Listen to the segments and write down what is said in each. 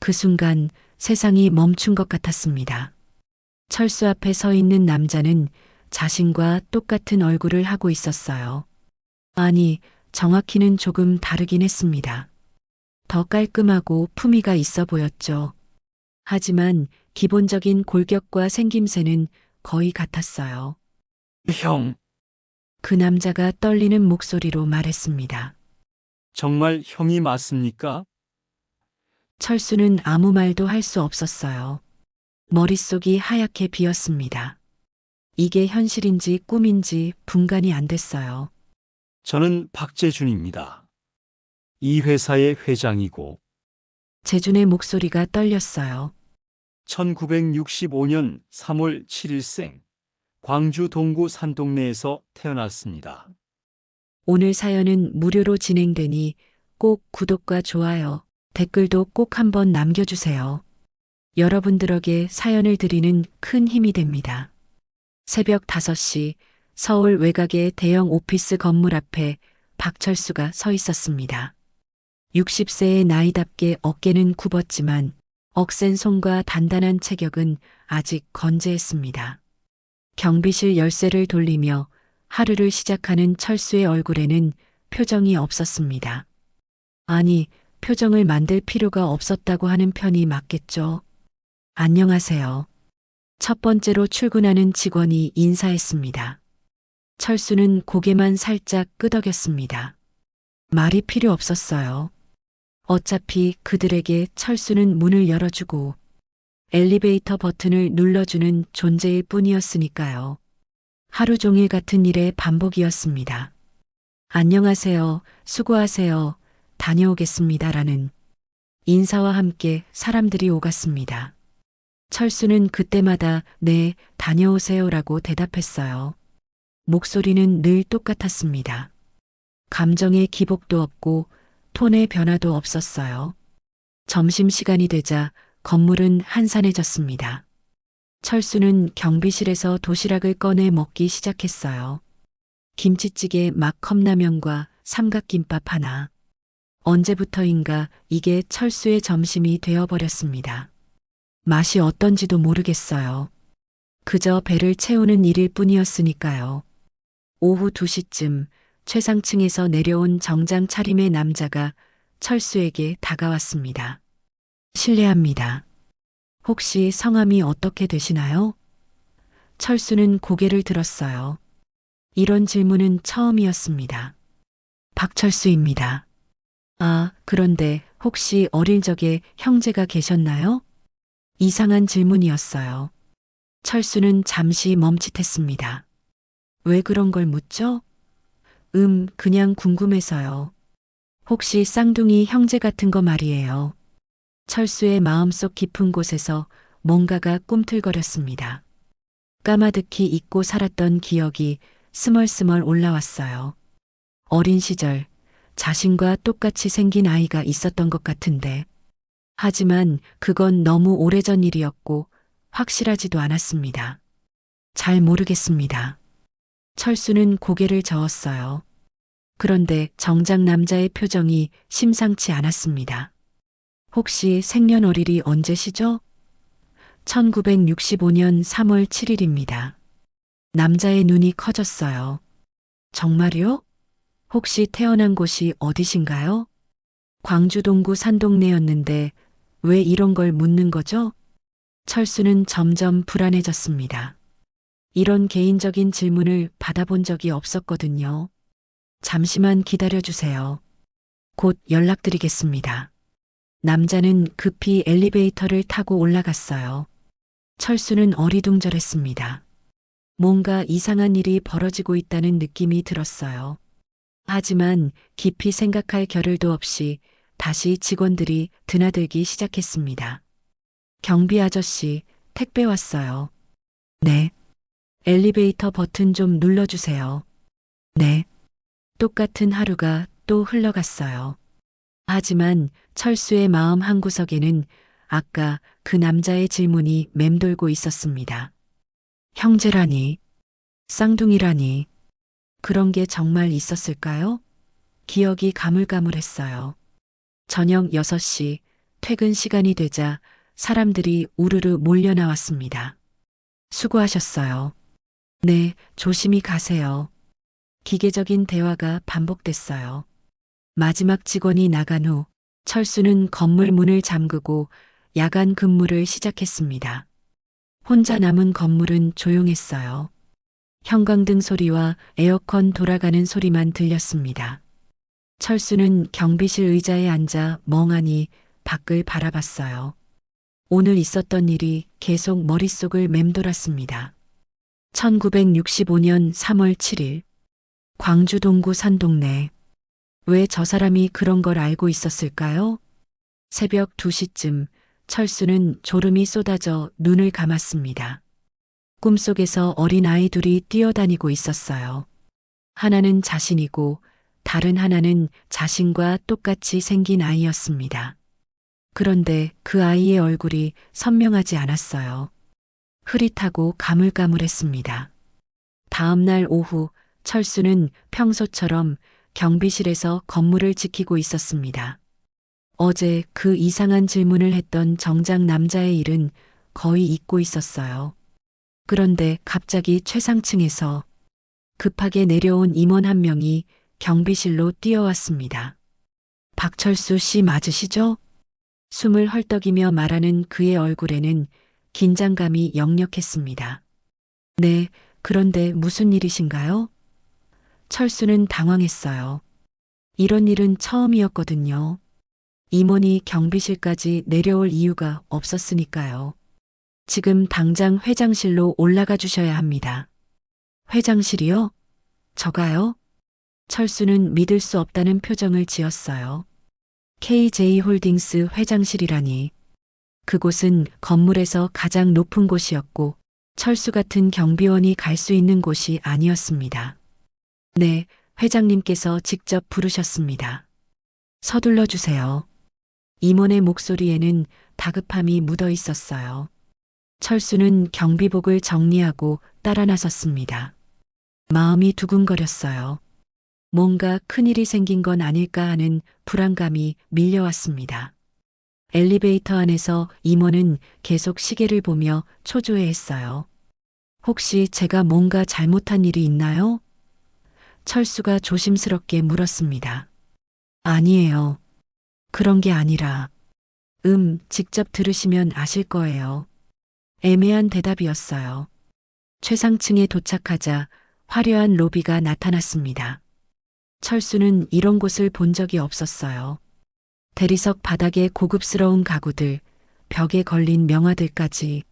그 순간 세상이 멈춘 것 같았습니다. 철수 앞에 서 있는 남자는 자신과 똑같은 얼굴을 하고 있었어요. 아니, 정확히는 조금 다르긴 했습니다. 더 깔끔하고 품위가 있어 보였죠. 하지만 기본적인 골격과 생김새는 거의 같았어요. 형, 그 남자가 떨리는 목소리로 말했습니다. 정말 형이 맞습니까? 철수는 아무 말도 할 수 없었어요. 머릿속이 하얗게 비었습니다. 이게 현실인지 꿈인지 분간이 안 됐어요. 저는 박재준입니다. 이 회사의 회장이고 재준의 목소리가 떨렸어요. 1965년 3월 7일생 광주 동구 산동네에서 태어났습니다. 오늘 사연은 무료로 진행되니 꼭 구독과 좋아요, 댓글도 꼭 한번 남겨주세요. 여러분들에게 사연을 드리는 큰 힘이 됩니다. 새벽 5시 서울 외곽의 대형 오피스 건물 앞에 박철수가 서 있었습니다. 60세의 나이답게 어깨는 굽었지만 억센 손과 단단한 체격은 아직 건재했습니다. 경비실 열쇠를 돌리며 하루를 시작하는 철수의 얼굴에는 표정이 없었습니다. 아니, 표정을 만들 필요가 없었다고 하는 편이 맞겠죠. 안녕하세요. 첫 번째로 출근하는 직원이 인사했습니다. 철수는 고개만 살짝 끄덕였습니다. 말이 필요 없었어요. 어차피 그들에게 철수는 문을 열어주고 엘리베이터 버튼을 눌러주는 존재일 뿐이었으니까요. 하루 종일 같은 일의 반복이었습니다. 안녕하세요, 수고하세요, 다녀오겠습니다라는 인사와 함께 사람들이 오갔습니다. 철수는 그때마다 네, 다녀오세요라고 대답했어요. 목소리는 늘 똑같았습니다. 감정의 기복도 없고 톤의 변화도 없었어요. 점심시간이 되자 건물은 한산해졌습니다. 철수는 경비실에서 도시락을 꺼내 먹기 시작했어요. 김치찌개 막 컵라면과 삼각김밥 하나. 언제부터인가 이게 철수의 점심이 되어버렸습니다. 맛이 어떤지도 모르겠어요. 그저 배를 채우는 일일 뿐이었으니까요. 오후 2시쯤 최상층에서 내려온 정장 차림의 남자가 철수에게 다가왔습니다. 실례합니다. 혹시 성함이 어떻게 되시나요? 철수는 고개를 들었어요. 이런 질문은 처음이었습니다. 박철수입니다. 아, 그런데 혹시 어릴 적에 형제가 계셨나요? 이상한 질문이었어요. 철수는 잠시 멈칫했습니다. 왜 그런 걸 묻죠? 그냥 궁금해서요. 혹시 쌍둥이 형제 같은 거 말이에요. 철수의 마음속 깊은 곳에서 뭔가가 꿈틀거렸습니다. 까마득히 잊고 살았던 기억이 스멀스멀 올라왔어요. 어린 시절 자신과 똑같이 생긴 아이가 있었던 것 같은데. 하지만 그건 너무 오래전 일이었고 확실하지도 않았습니다. 잘 모르겠습니다. 철수는 고개를 저었어요. 그런데 정작 남자의 표정이 심상치 않았습니다. 혹시 생년월일이 언제시죠? 1965년 3월 7일입니다. 남자의 눈이 커졌어요. 정말요? 혹시 태어난 곳이 어디신가요? 광주 동구 산동네였는데 왜 이런 걸 묻는 거죠? 철수는 점점 불안해졌습니다. 이런 개인적인 질문을 받아본 적이 없었거든요. 잠시만 기다려주세요. 곧 연락드리겠습니다. 남자는 급히 엘리베이터를 타고 올라갔어요. 철수는 어리둥절했습니다. 뭔가 이상한 일이 벌어지고 있다는 느낌이 들었어요. 하지만 깊이 생각할 겨를도 없이 다시 직원들이 드나들기 시작했습니다. 경비 아저씨, 택배 왔어요. 네. 엘리베이터 버튼 좀 눌러주세요. 네. 똑같은 하루가 또 흘러갔어요. 하지만 철수의 마음 한구석에는 아까 그 남자의 질문이 맴돌고 있었습니다. 형제라니, 쌍둥이라니, 그런 게 정말 있었을까요? 기억이 가물가물했어요. 저녁 6시 퇴근 시간이 되자 사람들이 우르르 몰려 나왔습니다. 수고하셨어요. 네, 조심히 가세요. 기계적인 대화가 반복됐어요. 마지막 직원이 나간 후 철수는 건물 문을 잠그고 야간 근무를 시작했습니다. 혼자 남은 건물은 조용했어요. 형광등 소리와 에어컨 돌아가는 소리만 들렸습니다. 철수는 경비실 의자에 앉아 멍하니 밖을 바라봤어요. 오늘 있었던 일이 계속 머릿속을 맴돌았습니다. 1965년 3월 7일, 광주 동구 산동네. 왜 저 사람이 그런 걸 알고 있었을까요? 새벽 2시쯤 철수는 졸음이 쏟아져 눈을 감았습니다. 꿈속에서 어린 아이 둘이 뛰어다니고 있었어요. 하나는 자신이고 다른 하나는 자신과 똑같이 생긴 아이였습니다. 그런데 그 아이의 얼굴이 선명하지 않았어요. 흐릿하고 가물가물했습니다. 다음 날 오후 철수는 평소처럼 경비실에서 건물을 지키고 있었습니다. 어제 그 이상한 질문을 했던 정장 남자의 일은 거의 잊고 있었어요. 그런데 갑자기 최상층에서 급하게 내려온 임원 한 명이 경비실로 뛰어왔습니다. 박철수 씨 맞으시죠? 숨을 헐떡이며 말하는 그의 얼굴에는 긴장감이 역력했습니다. 네, 그런데 무슨 일이신가요? 철수는 당황했어요. 이런 일은 처음이었거든요. 임원이 경비실까지 내려올 이유가 없었으니까요. 지금 당장 회장실로 올라가 주셔야 합니다. 회장실이요? 저가요? 철수는 믿을 수 없다는 표정을 지었어요. KJ홀딩스 회장실이라니. 그곳은 건물에서 가장 높은 곳이었고 철수 같은 경비원이 갈 수 있는 곳이 아니었습니다. 네, 회장님께서 직접 부르셨습니다. 서둘러 주세요. 임원의 목소리에는 다급함이 묻어 있었어요. 철수는 경비복을 정리하고 따라 나섰습니다. 마음이 두근거렸어요. 뭔가 큰일이 생긴 건 아닐까 하는 불안감이 밀려왔습니다. 엘리베이터 안에서 임원은 계속 시계를 보며 초조해했어요. 혹시 제가 뭔가 잘못한 일이 있나요? 철수가 조심스럽게 물었습니다. 아니에요. 그런 게 아니라, 직접 들으시면 아실 거예요. 애매한 대답이었어요. 최상층에 도착하자 화려한 로비가 나타났습니다. 철수는 이런 곳을 본 적이 없었어요. 대리석 바닥에 고급스러운 가구들, 벽에 걸린 명화들까지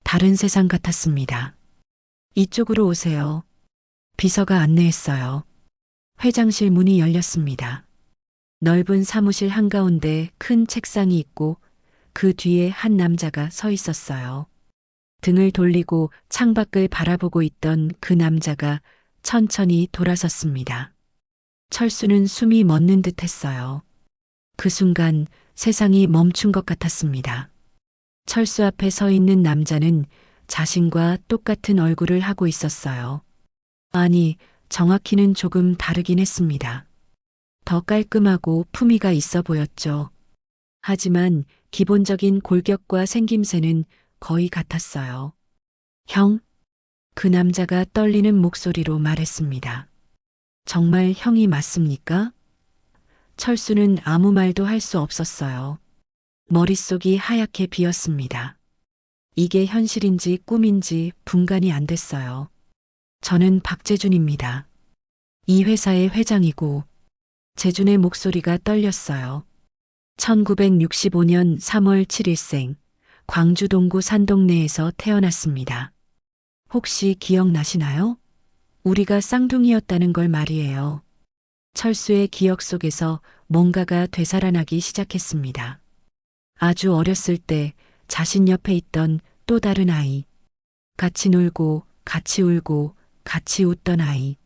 다른 세상 같았습니다. 이쪽으로 오세요. 비서가 안내했어요. 회장실 문이 열렸습니다. 넓은 사무실 한가운데 큰 책상이 있고 그 뒤에 한 남자가 서 있었어요. 등을 돌리고 창밖을 바라보고 있던 그 남자가 천천히 돌아섰습니다. 철수는 숨이 멎는 듯 했어요. 그 순간 세상이 멈춘 것 같았습니다. 철수 앞에 서 있는 남자는 자신과 똑같은 얼굴을 하고 있었어요. 아니, 정확히는 조금 다르긴 했습니다. 더 깔끔하고 품위가 있어 보였죠. 하지만 기본적인 골격과 생김새는 거의 같았어요. 형? 그 남자가 떨리는 목소리로 말했습니다. 정말 형이 맞습니까? 철수는 아무 말도 할 수 없었어요. 머릿속이 하얗게 비었습니다. 이게 현실인지 꿈인지 분간이 안 됐어요. 저는 박재준입니다. 이 회사의 회장이고, 재준의 목소리가 떨렸어요. 1965년 3월 7일생, 광주 동구 산동네에서 태어났습니다. 혹시 기억나시나요? 우리가 쌍둥이였다는 걸 말이에요. 철수의 기억 속에서 뭔가가 되살아나기 시작했습니다. 아주 어렸을 때 자신 옆에 있던 또 다른 아이. 같이 놀고, 같이 울고, 같이 웃던 아이.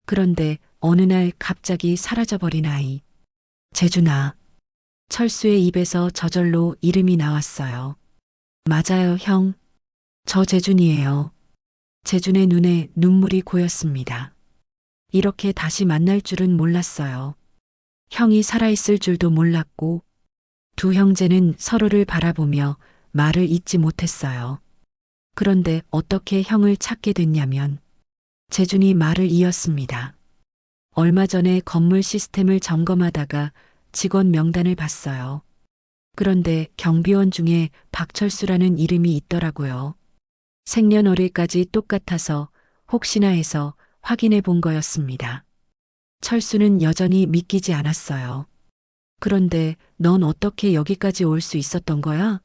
그런데 어느 날 갑자기 사라져버린 아이. 재준아. 철수의 입에서 저절로 이름이 나왔어요. 맞아요, 형. 저 재준이에요. 재준의 눈에 눈물이 고였습니다. 이렇게 다시 만날 줄은 몰랐어요. 형이 살아있을 줄도 몰랐고, 두 형제는 서로를 바라보며 말을 잇지 못했어요. 그런데 어떻게 형을 찾게 됐냐면 재준이 말을 이었습니다. 얼마 전에 건물 시스템을 점검하다가 직원 명단을 봤어요. 그런데 경비원 중에 박철수라는 이름이 있더라고요. 생년월일까지 똑같아서 혹시나 해서 확인해 본 거였습니다. 철수는 여전히 믿기지 않았어요. 그런데 넌 어떻게 여기까지 올 수 있었던 거야?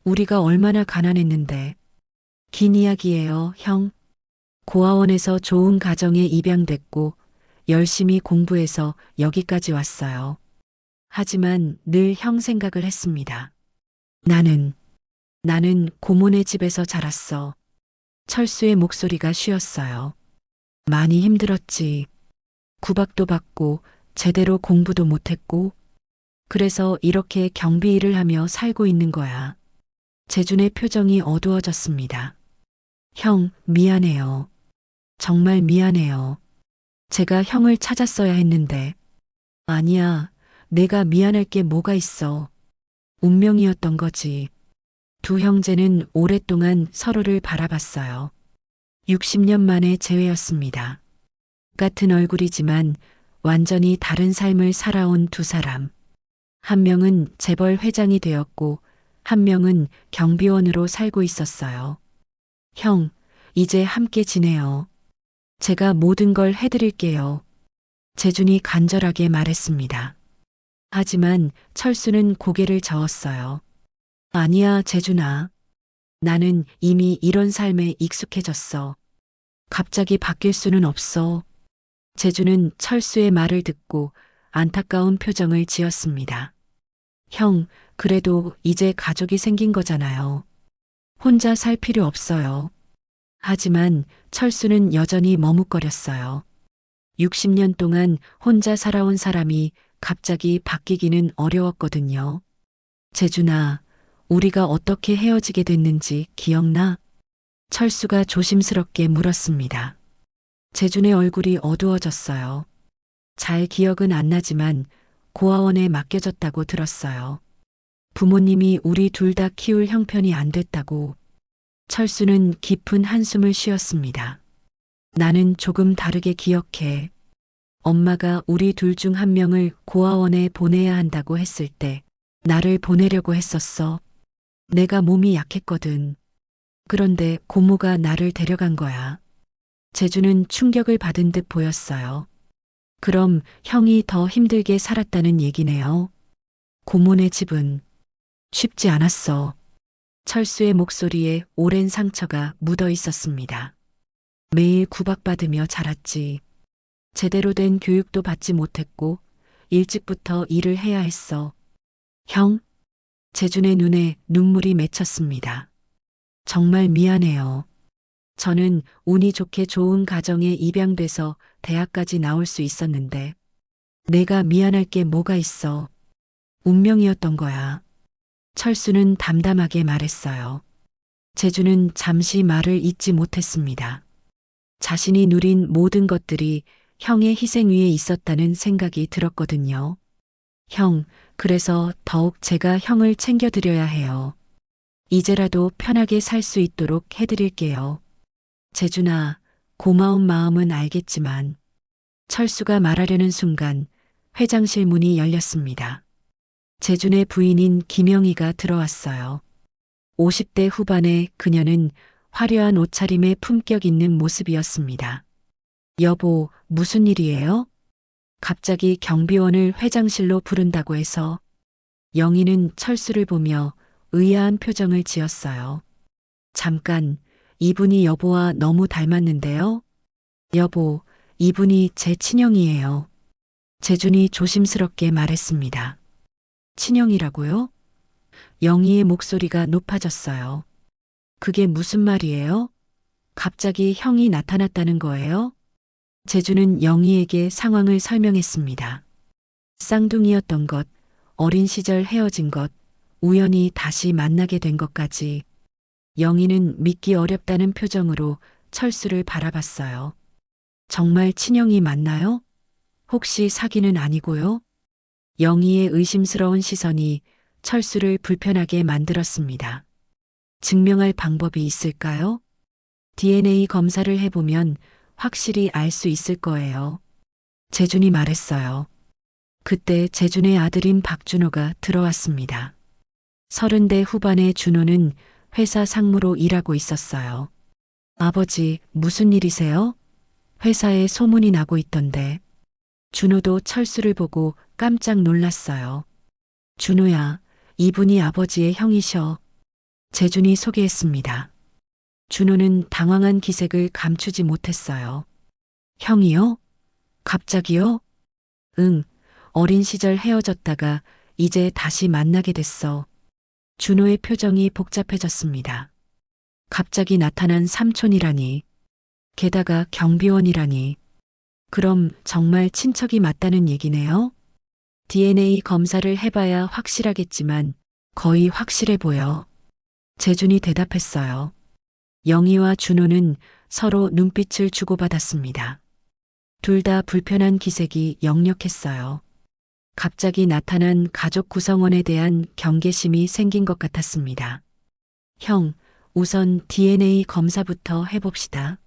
우리가 얼마나 가난했는데. 긴 이야기예요, 형. 고아원에서 좋은 가정에 입양됐고 열심히 공부해서 여기까지 왔어요. 하지만 늘 형 생각을 했습니다. 나는 고모네 집에서 자랐어. 철수의 목소리가 쉬었어요. 많이 힘들었지. 구박도 받고 제대로 공부도 못했고 그래서 이렇게 경비 일을 하며 살고 있는 거야. 재준의 표정이 어두워졌습니다. 형, 미안해요. 정말 미안해요. 제가 형을 찾았어야 했는데. 아니야, 내가 미안할 게 뭐가 있어. 운명이었던 거지. 두 형제는 오랫동안 서로를 바라봤어요. 60년 만에 재회였습니다. 같은 얼굴이지만 완전히 다른 삶을 살아온 두 사람. 한 명은 재벌 회장이 되었고 한 명은 경비원으로 살고 있었어요. 형, 이제 함께 지내요. 제가 모든 걸 해드릴게요. 재준이 간절하게 말했습니다. 하지만 철수는 고개를 저었어요. 아니야, 재준아. 나는 이미 이런 삶에 익숙해졌어. 갑자기 바뀔 수는 없어. 재준은 철수의 말을 듣고 안타까운 표정을 지었습니다. 형, 그래도 이제 가족이 생긴 거잖아요. 혼자 살 필요 없어요. 하지만 철수는 여전히 머뭇거렸어요. 60년 동안 혼자 살아온 사람이 갑자기 바뀌기는 어려웠거든요. 재준아, 우리가 어떻게 헤어지게 됐는지 기억나? 철수가 조심스럽게 물었습니다. 재준의 얼굴이 어두워졌어요. 잘 기억은 안 나지만 고아원에 맡겨졌다고 들었어요. 부모님이 우리 둘 다 키울 형편이 안 됐다고. 철수는 깊은 한숨을 쉬었습니다. 나는 조금 다르게 기억해. 엄마가 우리 둘 중 한 명을 고아원에 보내야 한다고 했을 때 나를 보내려고 했었어. 내가 몸이 약했거든. 그런데 고모가 나를 데려간 거야. 재주는 충격을 받은 듯 보였어요. 그럼 형이 더 힘들게 살았다는 얘기네요. 고모네 집은 쉽지 않았어. 철수의 목소리에 오랜 상처가 묻어 있었습니다. 매일 구박받으며 자랐지. 제대로 된 교육도 받지 못했고 일찍부터 일을 해야 했어. 형? 재준의 눈에 눈물이 맺혔습니다. 정말 미안해요. 저는 운이 좋게 좋은 가정에 입양돼서 대학까지 나올 수 있었는데 내가 미안할 게 뭐가 있어. 운명이었던 거야. 철수는 담담하게 말했어요. 재주는 잠시 말을 잇지 못했습니다. 자신이 누린 모든 것들이 형의 희생 위에 있었다는 생각이 들었거든요. 형, 그래서 더욱 제가 형을 챙겨드려야 해요. 이제라도 편하게 살 수 있도록 해드릴게요. 재준아, 고마운 마음은 알겠지만 철수가 말하려는 순간 회장실 문이 열렸습니다. 재준의 부인인 김영희가 들어왔어요. 50대 후반의 그녀는 화려한 옷차림에 품격 있는 모습이었습니다. 여보, 무슨 일이에요? 갑자기 경비원을 회장실로 부른다고 해서. 영희는 철수를 보며 의아한 표정을 지었어요. 잠깐, 이분이 여보와 너무 닮았는데요? 여보, 이분이 제 친형이에요. 재준이 조심스럽게 말했습니다. 친형이라고요? 영희의 목소리가 높아졌어요. 그게 무슨 말이에요? 갑자기 형이 나타났다는 거예요? 재준은 영희에게 상황을 설명했습니다. 쌍둥이였던 것, 어린 시절 헤어진 것, 우연히 다시 만나게 된 것까지. 영희는 믿기 어렵다는 표정으로 철수를 바라봤어요. 정말 친형이 맞나요? 혹시 사귀는 아니고요? 영희의 의심스러운 시선이 철수를 불편하게 만들었습니다. 증명할 방법이 있을까요? DNA 검사를 해보면 확실히 알 수 있을 거예요. 재준이 말했어요. 그때 재준의 아들인 박준호가 들어왔습니다. 30대 후반의 준호는 회사 상무로 일하고 있었어요. 아버지, 무슨 일이세요? 회사에 소문이 나고 있던데. 준호도 철수를 보고 깜짝 놀랐어요. 준호야, 이분이 아버지의 형이셔. 재준이 소개했습니다. 준호는 당황한 기색을 감추지 못했어요. 형이요? 갑자기요? 응, 어린 시절 헤어졌다가 이제 다시 만나게 됐어. 준호의 표정이 복잡해졌습니다. 갑자기 나타난 삼촌이라니. 게다가 경비원이라니. 그럼 정말 친척이 맞다는 얘기네요? DNA 검사를 해봐야 확실하겠지만 거의 확실해 보여. 재준이 대답했어요. 영희와 준호는 서로 눈빛을 주고받았습니다. 둘 다 불편한 기색이 역력했어요. 갑자기 나타난 가족 구성원에 대한 경계심이 생긴 것 같았습니다. 형, 우선 DNA 검사부터 해봅시다.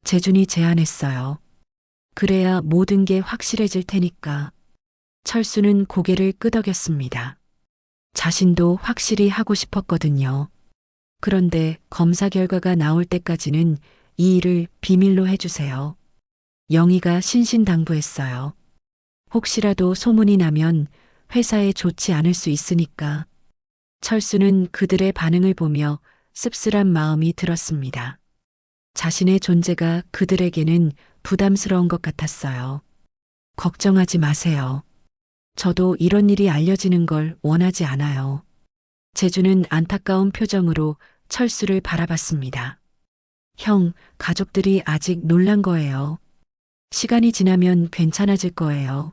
재준이 제안했어요. 그래야 모든 게 확실해질 테니까. 철수는 고개를 끄덕였습니다. 자신도 확실히 하고 싶었거든요. 그런데 검사 결과가 나올 때까지는 이 일을 비밀로 해주세요. 영희가 신신당부했어요. 혹시라도 소문이 나면 회사에 좋지 않을 수 있으니까. 철수는 그들의 반응을 보며 씁쓸한 마음이 들었습니다. 자신의 존재가 그들에게는 부담스러운 것 같았어요. 걱정하지 마세요. 저도 이런 일이 알려지는 걸 원하지 않아요. 재준은 안타까운 표정으로 철수를 바라봤습니다. 형, 가족들이 아직 놀란 거예요. 시간이 지나면 괜찮아질 거예요.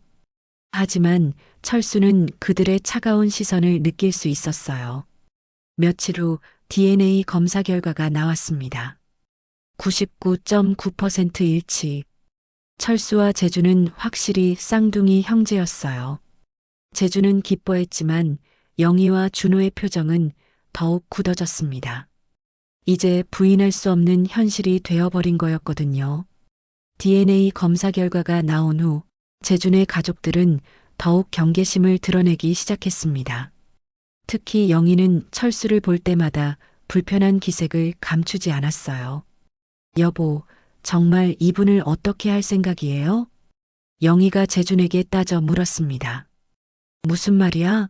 하지만 철수는 그들의 차가운 시선을 느낄 수 있었어요. 며칠 후 DNA 검사 결과가 나왔습니다. 99.9% 일치. 철수와 재준은 확실히 쌍둥이 형제였어요. 재준은 기뻐했지만 영희와 준호의 표정은 더욱 굳어졌습니다. 이제 부인할 수 없는 현실이 되어버린 거였거든요. DNA 검사 결과가 나온 후 재준의 가족들은 더욱 경계심을 드러내기 시작했습니다. 특히 영희는 철수를 볼 때마다 불편한 기색을 감추지 않았어요. 여보, 정말 이분을 어떻게 할 생각이에요? 영희가 재준에게 따져 물었습니다. 무슨 말이야?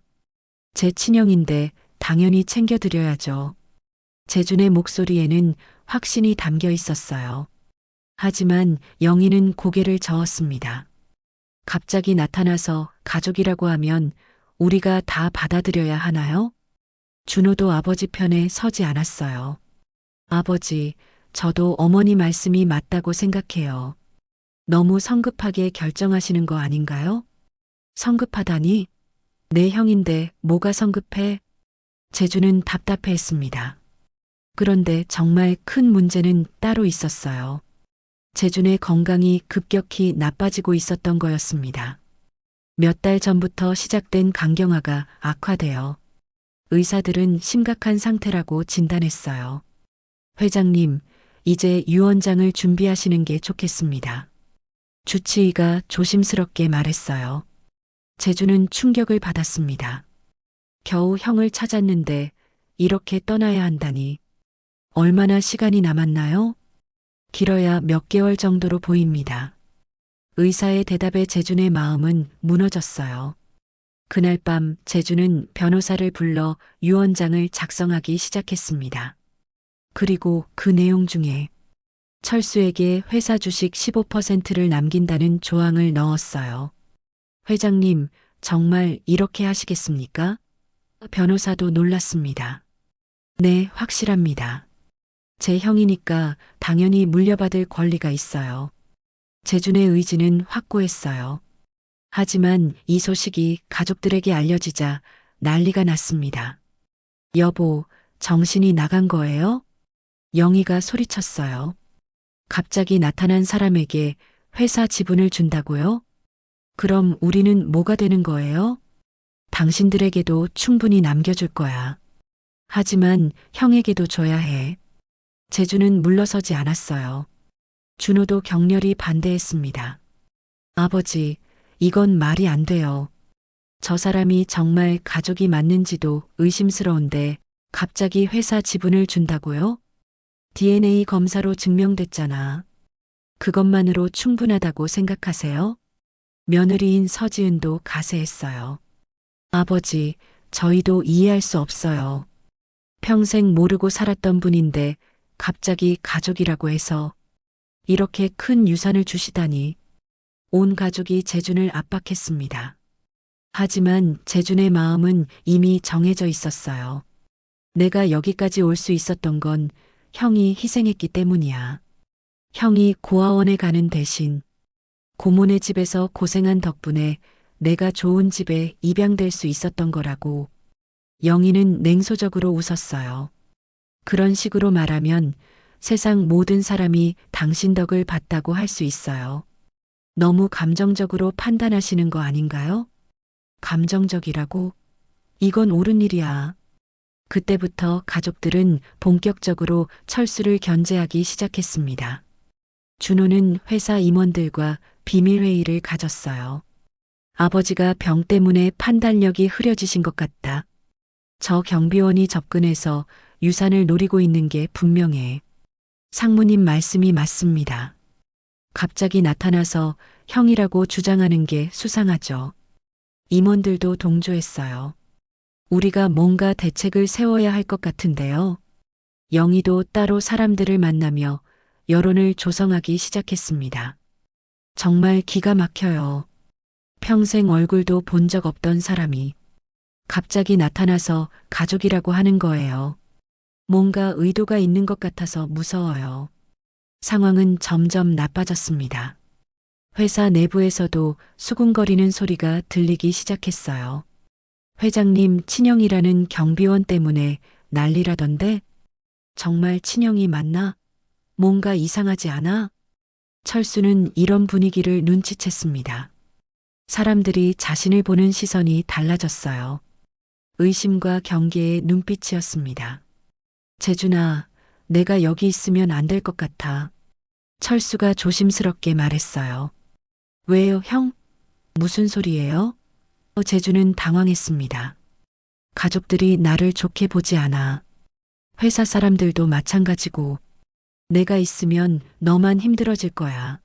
제 친형인데 당연히 챙겨드려야죠. 재준의 목소리에는 확신이 담겨 있었어요. 하지만 영희는 고개를 저었습니다. 갑자기 나타나서 가족이라고 하면 우리가 다 받아들여야 하나요? 준호도 아버지 편에 서지 않았어요. 아버지, 저도 어머니 말씀이 맞다고 생각해요. 너무 성급하게 결정하시는 거 아닌가요? 성급하다니? 내 형인데 뭐가 성급해? 재준은 답답해했습니다. 그런데 정말 큰 문제는 따로 있었어요. 재준의 건강이 급격히 나빠지고 있었던 거였습니다. 몇 달 전부터 시작된 간경화가 악화되어 의사들은 심각한 상태라고 진단했어요. 회장님, 이제 유언장을 준비하시는 게 좋겠습니다. 주치의가 조심스럽게 말했어요. 재준은 충격을 받았습니다. 겨우 형을 찾았는데 이렇게 떠나야 한다니. 얼마나 시간이 남았나요? 길어야 몇 개월 정도로 보입니다. 의사의 대답에 재준의 마음은 무너졌어요. 그날 밤 재준은 변호사를 불러 유언장을 작성하기 시작했습니다. 그리고 그 내용 중에 철수에게 회사 주식 15%를 남긴다는 조항을 넣었어요. 회장님, 정말 이렇게 하시겠습니까? 변호사도 놀랐습니다. 네, 확실합니다. 제 형이니까 당연히 물려받을 권리가 있어요. 재준의 의지는 확고했어요. 하지만 이 소식이 가족들에게 알려지자 난리가 났습니다. 여보, 정신이 나간 거예요? 영희가 소리쳤어요. 갑자기 나타난 사람에게 회사 지분을 준다고요? 그럼 우리는 뭐가 되는 거예요? 당신들에게도 충분히 남겨줄 거야. 하지만 형에게도 줘야 해. 재주는 물러서지 않았어요. 준호도 격렬히 반대했습니다. 아버지, 이건 말이 안 돼요. 저 사람이 정말 가족이 맞는지도 의심스러운데 갑자기 회사 지분을 준다고요? DNA 검사로 증명됐잖아. 그것만으로 충분하다고 생각하세요? 며느리인 서지은도 가세했어요. 아버지, 저희도 이해할 수 없어요. 평생 모르고 살았던 분인데 갑자기 가족이라고 해서 이렇게 큰 유산을 주시다니. 온 가족이 재준을 압박했습니다. 하지만 재준의 마음은 이미 정해져 있었어요. 내가 여기까지 올 수 있었던 건 형이 희생했기 때문이야. 형이 고아원에 가는 대신 고모네 집에서 고생한 덕분에 내가 좋은 집에 입양될 수 있었던 거라고. 영희는 냉소적으로 웃었어요. 그런 식으로 말하면 세상 모든 사람이 당신 덕을 봤다고 할 수 있어요. 너무 감정적으로 판단하시는 거 아닌가요? 감정적이라고? 이건 옳은 일이야. 그때부터 가족들은 본격적으로 철수를 견제하기 시작했습니다. 준호는 회사 임원들과 비밀회의를 가졌어요. 아버지가 병 때문에 판단력이 흐려지신 것 같다. 저 경비원이 접근해서 유산을 노리고 있는 게 분명해. 상무님 말씀이 맞습니다. 갑자기 나타나서 형이라고 주장하는 게 수상하죠. 임원들도 동조했어요. 우리가 뭔가 대책을 세워야 할 것 같은데요. 영희도 따로 사람들을 만나며 여론을 조성하기 시작했습니다. 정말 기가 막혀요. 평생 얼굴도 본 적 없던 사람이 갑자기 나타나서 가족이라고 하는 거예요. 뭔가 의도가 있는 것 같아서 무서워요. 상황은 점점 나빠졌습니다. 회사 내부에서도 수군거리는 소리가 들리기 시작했어요. 회장님 친형이라는 경비원 때문에 난리라던데? 정말 친형이 맞나? 뭔가 이상하지 않아? 철수는 이런 분위기를 눈치챘습니다. 사람들이 자신을 보는 시선이 달라졌어요. 의심과 경계의 눈빛이었습니다. 재준아, 내가 여기 있으면 안 될 것 같아. 철수가 조심스럽게 말했어요. 왜요, 형? 무슨 소리예요? 재준은 당황했습니다. 가족들이 나를 좋게 보지 않아. 회사 사람들도 마찬가지고. 내가 있으면 너만 힘들어질 거야.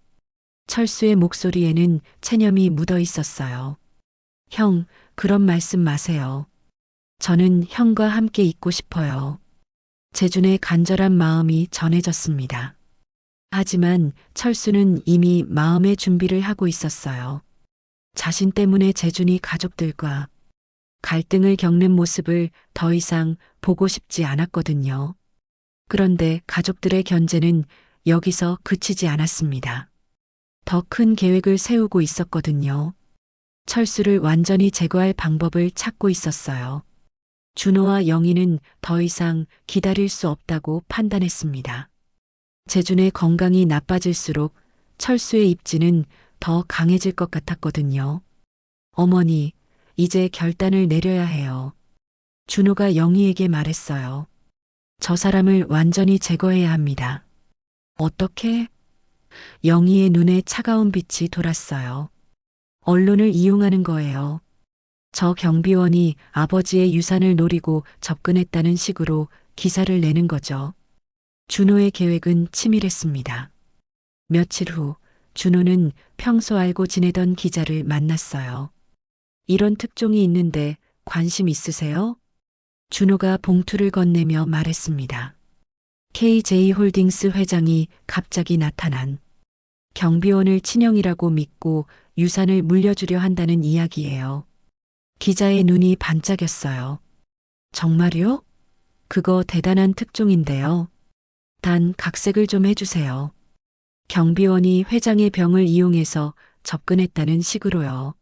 철수의 목소리에는 체념이 묻어 있었어요. 형, 그런 말씀 마세요. 저는 형과 함께 있고 싶어요. 재준의 간절한 마음이 전해졌습니다. 하지만 철수는 이미 마음의 준비를 하고 있었어요. 자신 때문에 재준이 가족들과 갈등을 겪는 모습을 더 이상 보고 싶지 않았거든요. 그런데 가족들의 견제는 여기서 그치지 않았습니다. 더 큰 계획을 세우고 있었거든요. 철수를 완전히 제거할 방법을 찾고 있었어요. 준호와 영희는 더 이상 기다릴 수 없다고 판단했습니다. 재준의 건강이 나빠질수록 철수의 입지는 더 강해질 것 같았거든요. 어머니, 이제 결단을 내려야 해요. 준호가 영희에게 말했어요. 저 사람을 완전히 제거해야 합니다. 어떻게? 영희의 눈에 차가운 빛이 돌았어요. 언론을 이용하는 거예요. 저 경비원이 아버지의 유산을 노리고 접근했다는 식으로 기사를 내는 거죠. 준호의 계획은 치밀했습니다. 며칠 후 준호는 평소 알고 지내던 기자를 만났어요. 이런 특종이 있는데 관심 있으세요? 준호가 봉투를 건네며 말했습니다. KJ홀딩스 회장이 갑자기 나타난 경비원을 친형이라고 믿고 유산을 물려주려 한다는 이야기예요. 기자의 눈이 반짝였어요. 정말요? 그거 대단한 특종인데요. 단 각색을 좀 해주세요. 경비원이 회장의 병을 이용해서 접근했다는 식으로요.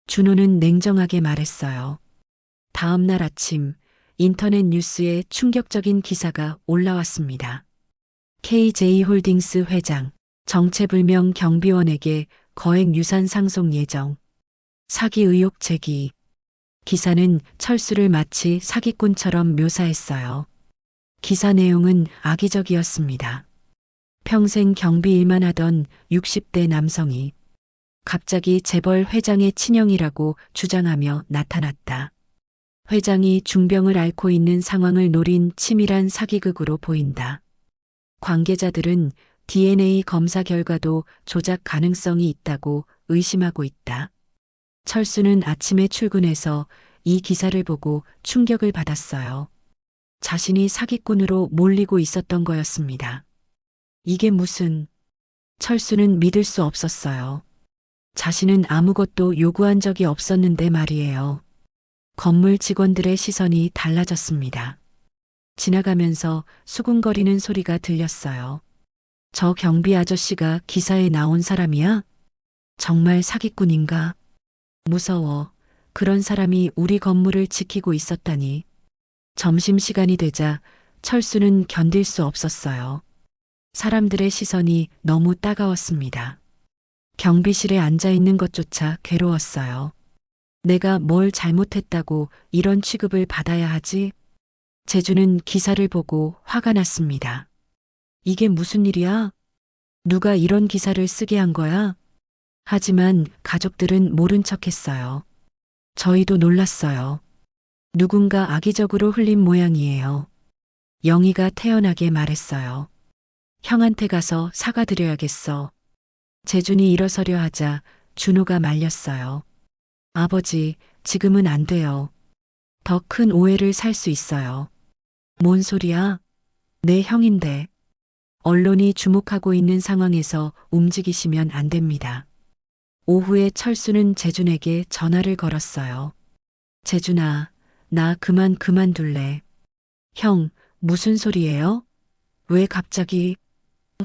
준호는 냉정하게 말했어요. 다음 날 아침 인터넷 뉴스에 충격적인 기사가 올라왔습니다. KJ홀딩스 회장, 정체불명 경비원에게 거액 유산 상속 예정. 사기 의혹 제기. 기사는 철수를 마치 사기꾼처럼 묘사했어요. 기사 내용은 악의적이었습니다. 평생 경비 일만 하던 60대 남성이 갑자기 재벌 회장의 친형이라고 주장하며 나타났다. 회장이 중병을 앓고 있는 상황을 노린 치밀한 사기극으로 보인다. 관계자들은 DNA 검사 결과도 조작 가능성이 있다고 의심하고 있다. 철수는 아침에 출근해서 이 기사를 보고 충격을 받았어요. 자신이 사기꾼으로 몰리고 있었던 거였습니다. 이게 무슨... 철수는 믿을 수 없었어요. 자신은 아무것도 요구한 적이 없었는데 말이에요. 건물 직원들의 시선이 달라졌습니다. 지나가면서 수군거리는 소리가 들렸어요. 저 경비 아저씨가 기사에 나온 사람이야? 정말 사기꾼인가? 무서워. 그런 사람이 우리 건물을 지키고 있었다니. 점심시간이 되자 철수는 견딜 수 없었어요. 사람들의 시선이 너무 따가웠습니다. 경비실에 앉아 있는 것조차 괴로웠어요. 내가 뭘 잘못했다고 이런 취급을 받아야 하지? 재주는 기사를 보고 화가 났습니다. 이게 무슨 일이야? 누가 이런 기사를 쓰게 한 거야? 하지만 가족들은 모른 척했어요. 저희도 놀랐어요. 누군가 악의적으로 흘린 모양이에요. 영희가 태연하게 말했어요. 형한테 가서 사과드려야겠어. 재준이 일어서려 하자 준호가 말렸어요. 아버지, 지금은 안 돼요. 더 큰 오해를 살 수 있어요. 뭔 소리야? 내 형인데. 언론이 주목하고 있는 상황에서 움직이시면 안 됩니다. 오후에 철수는 재준에게 전화를 걸었어요. 재준아, 나 그만둘래. 형, 무슨 소리예요? 왜 갑자기?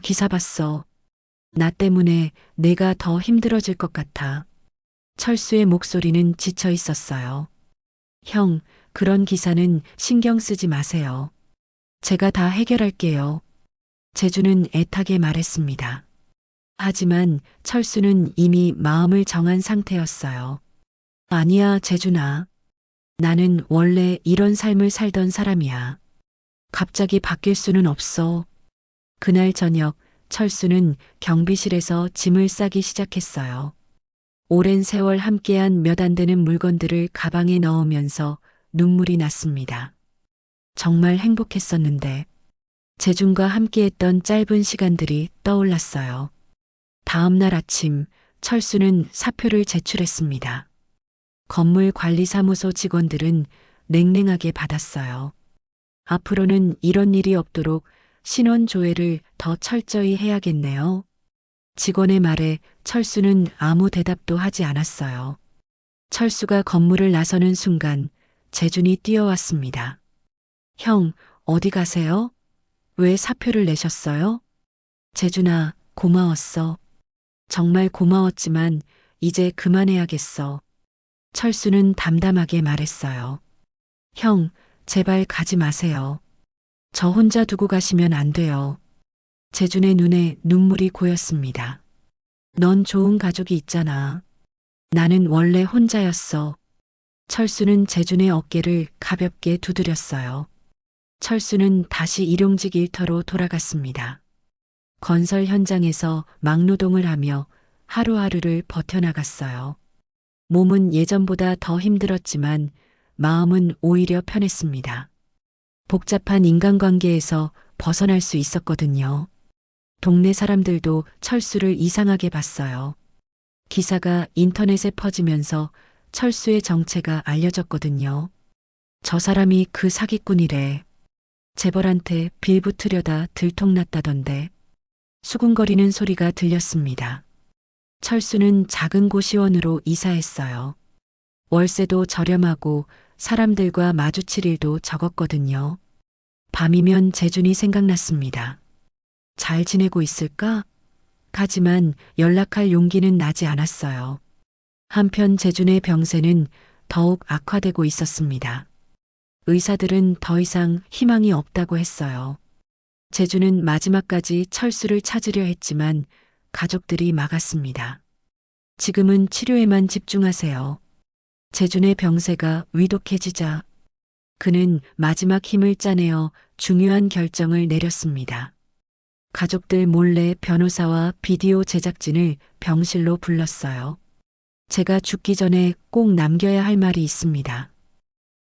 기사 봤어. 나 때문에 내가 더 힘들어질 것 같아. 철수의 목소리는 지쳐 있었어요. 형, 그런 기사는 신경 쓰지 마세요. 제가 다 해결할게요. 재주는 애타게 말했습니다. 하지만 철수는 이미 마음을 정한 상태였어요. 아니야, 재준아. 나는 원래 이런 삶을 살던 사람이야. 갑자기 바뀔 수는 없어. 그날 저녁 철수는 경비실에서 짐을 싸기 시작했어요. 오랜 세월 함께한 몇 안 되는 물건들을 가방에 넣으면서 눈물이 났습니다. 정말 행복했었는데 재준과 함께했던 짧은 시간들이 떠올랐어요. 다음 날 아침 철수는 사표를 제출했습니다. 건물 관리사무소 직원들은 냉랭하게 받았어요. 앞으로는 이런 일이 없도록 신원 조회를 더 철저히 해야겠네요. 직원의 말에 철수는 아무 대답도 하지 않았어요. 철수가 건물을 나서는 순간 재준이 뛰어왔습니다. 형, 어디 가세요? 왜 사표를 내셨어요? 재준아, 고마웠어. 정말 고마웠지만 이제 그만해야겠어. 철수는 담담하게 말했어요. 형, 제발 가지 마세요. 저 혼자 두고 가시면 안 돼요. 재준의 눈에 눈물이 고였습니다. 넌 좋은 가족이 있잖아. 나는 원래 혼자였어. 철수는 재준의 어깨를 가볍게 두드렸어요. 철수는 다시 일용직 일터로 돌아갔습니다. 건설 현장에서 막노동을 하며 하루하루를 버텨나갔어요. 몸은 예전보다 더 힘들었지만 마음은 오히려 편했습니다. 복잡한 인간관계에서 벗어날 수 있었거든요. 동네 사람들도 철수를 이상하게 봤어요. 기사가 인터넷에 퍼지면서 철수의 정체가 알려졌거든요. 저 사람이 그 사기꾼이래. 재벌한테 빌붙으려다 들통났다던데. 수군거리는 소리가 들렸습니다. 철수는 작은 고시원으로 이사했어요. 월세도 저렴하고 사람들과 마주칠 일도 적었거든요. 밤이면 재준이 생각났습니다. 잘 지내고 있을까? 하지만 연락할 용기는 나지 않았어요. 한편 재준의 병세는 더욱 악화되고 있었습니다. 의사들은 더 이상 희망이 없다고 했어요. 재준은 마지막까지 철수를 찾으려 했지만 가족들이 막았습니다. 지금은 치료에만 집중하세요. 재준의 병세가 위독해지자 그는 마지막 힘을 짜내어 중요한 결정을 내렸습니다. 가족들 몰래 변호사와 비디오 제작진을 병실로 불렀어요. 제가 죽기 전에 꼭 남겨야 할 말이 있습니다.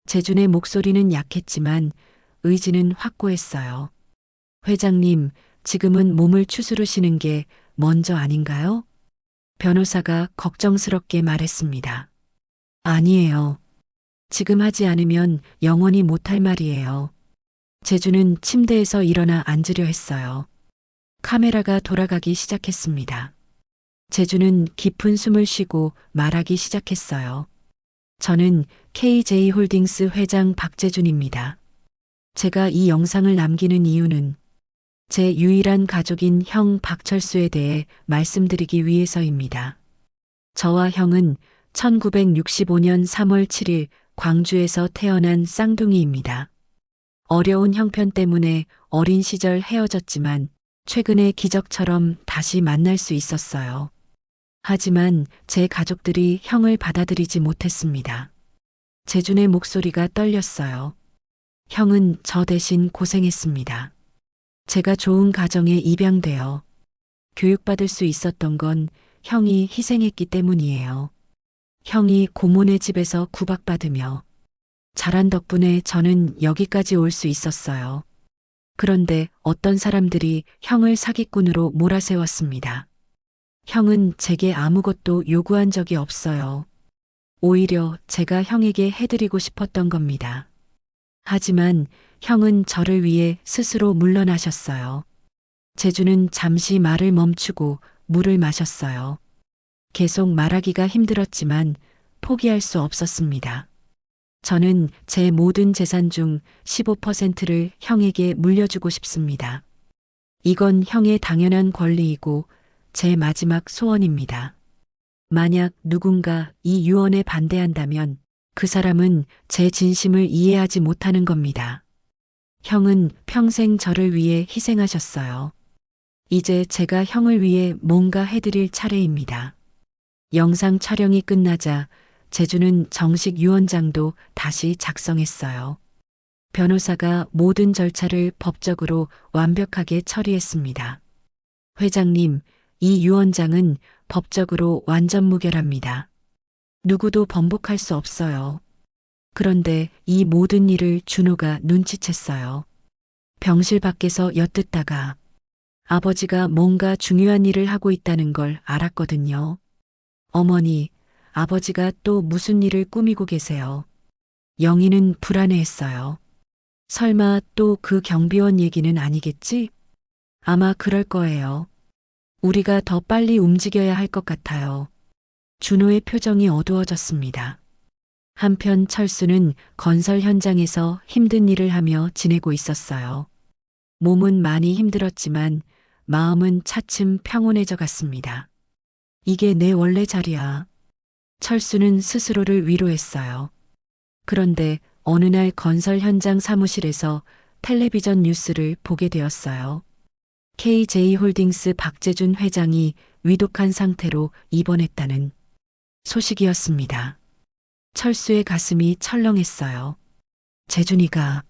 재준의 목소리는 약했지만 의지는 확고했어요. 회장님, 지금은 몸을 추스르시는 게 먼저 아닌가요? 변호사가 걱정스럽게 말했습니다. 아니에요. 지금 하지 않으면 영원히 못할 말이에요. 재준은 침대에서 일어나 앉으려 했어요. 카메라가 돌아가기 시작했습니다. 재준은 깊은 숨을 쉬고 말하기 시작했어요. 저는 KJ홀딩스 회장 박재준입니다. 제가 이 영상을 남기는 이유는 제 유일한 가족인 형 박철수에 대해 말씀드리기 위해서입니다. 저와 형은 1965년 3월 7일 광주에서 태어난 쌍둥이입니다. 어려운 형편 때문에 어린 시절 헤어졌지만 최근에 기적처럼 다시 만날 수 있었어요. 하지만 제 가족들이 형을 받아들이지 못했습니다. 재준의 목소리가 떨렸어요. 형은 저 대신 고생했습니다. 제가 좋은 가정에 입양되어 교육받을 수 있었던 건 형이 희생했기 때문이에요. 형이 고모네 집에서 구박받으며 자란 덕분에 저는 여기까지 올 수 있었어요. 그런데 어떤 사람들이 형을 사기꾼으로 몰아세웠습니다. 형은 제게 아무것도 요구한 적이 없어요. 오히려 제가 형에게 해드리고 싶었던 겁니다. 하지만 형은 저를 위해 스스로 물러나셨어요. 재준은 잠시 말을 멈추고 물을 마셨어요. 계속 말하기가 힘들었지만 포기할 수 없었습니다. 저는 제 모든 재산 중 15%를 형에게 물려주고 싶습니다. 이건 형의 당연한 권리이고 제 마지막 소원입니다. 만약 누군가 이 유언에 반대한다면 그 사람은 제 진심을 이해하지 못하는 겁니다. 형은 평생 저를 위해 희생하셨어요. 이제 제가 형을 위해 뭔가 해드릴 차례입니다. 영상 촬영이 끝나자 재준은 정식 유언장도 다시 작성했어요. 변호사가 모든 절차를 법적으로 완벽하게 처리했습니다. 회장님, 이 유언장은 법적으로 완전 무결합니다. 누구도 번복할 수 없어요. 그런데 이 모든 일을 준호가 눈치챘어요. 병실 밖에서 엿듣다가 아버지가 뭔가 중요한 일을 하고 있다는 걸 알았거든요. 어머니, 아버지가 또 무슨 일을 꾸미고 계세요. 영희는 불안해했어요. 설마 또 그 경비원 얘기는 아니겠지? 아마 그럴 거예요. 우리가 더 빨리 움직여야 할 것 같아요. 준호의 표정이 어두워졌습니다. 한편 철수는 건설 현장에서 힘든 일을 하며 지내고 있었어요. 몸은 많이 힘들었지만 마음은 차츰 평온해져 갔습니다. 이게 내 원래 자리야. 철수는 스스로를 위로했어요. 그런데 어느 날 건설 현장 사무실에서 텔레비전 뉴스를 보게 되었어요. KJ홀딩스 박재준 회장이 위독한 상태로 입원했다는 소식이었습니다. 철수의 가슴이 철렁했어요. 재준이가.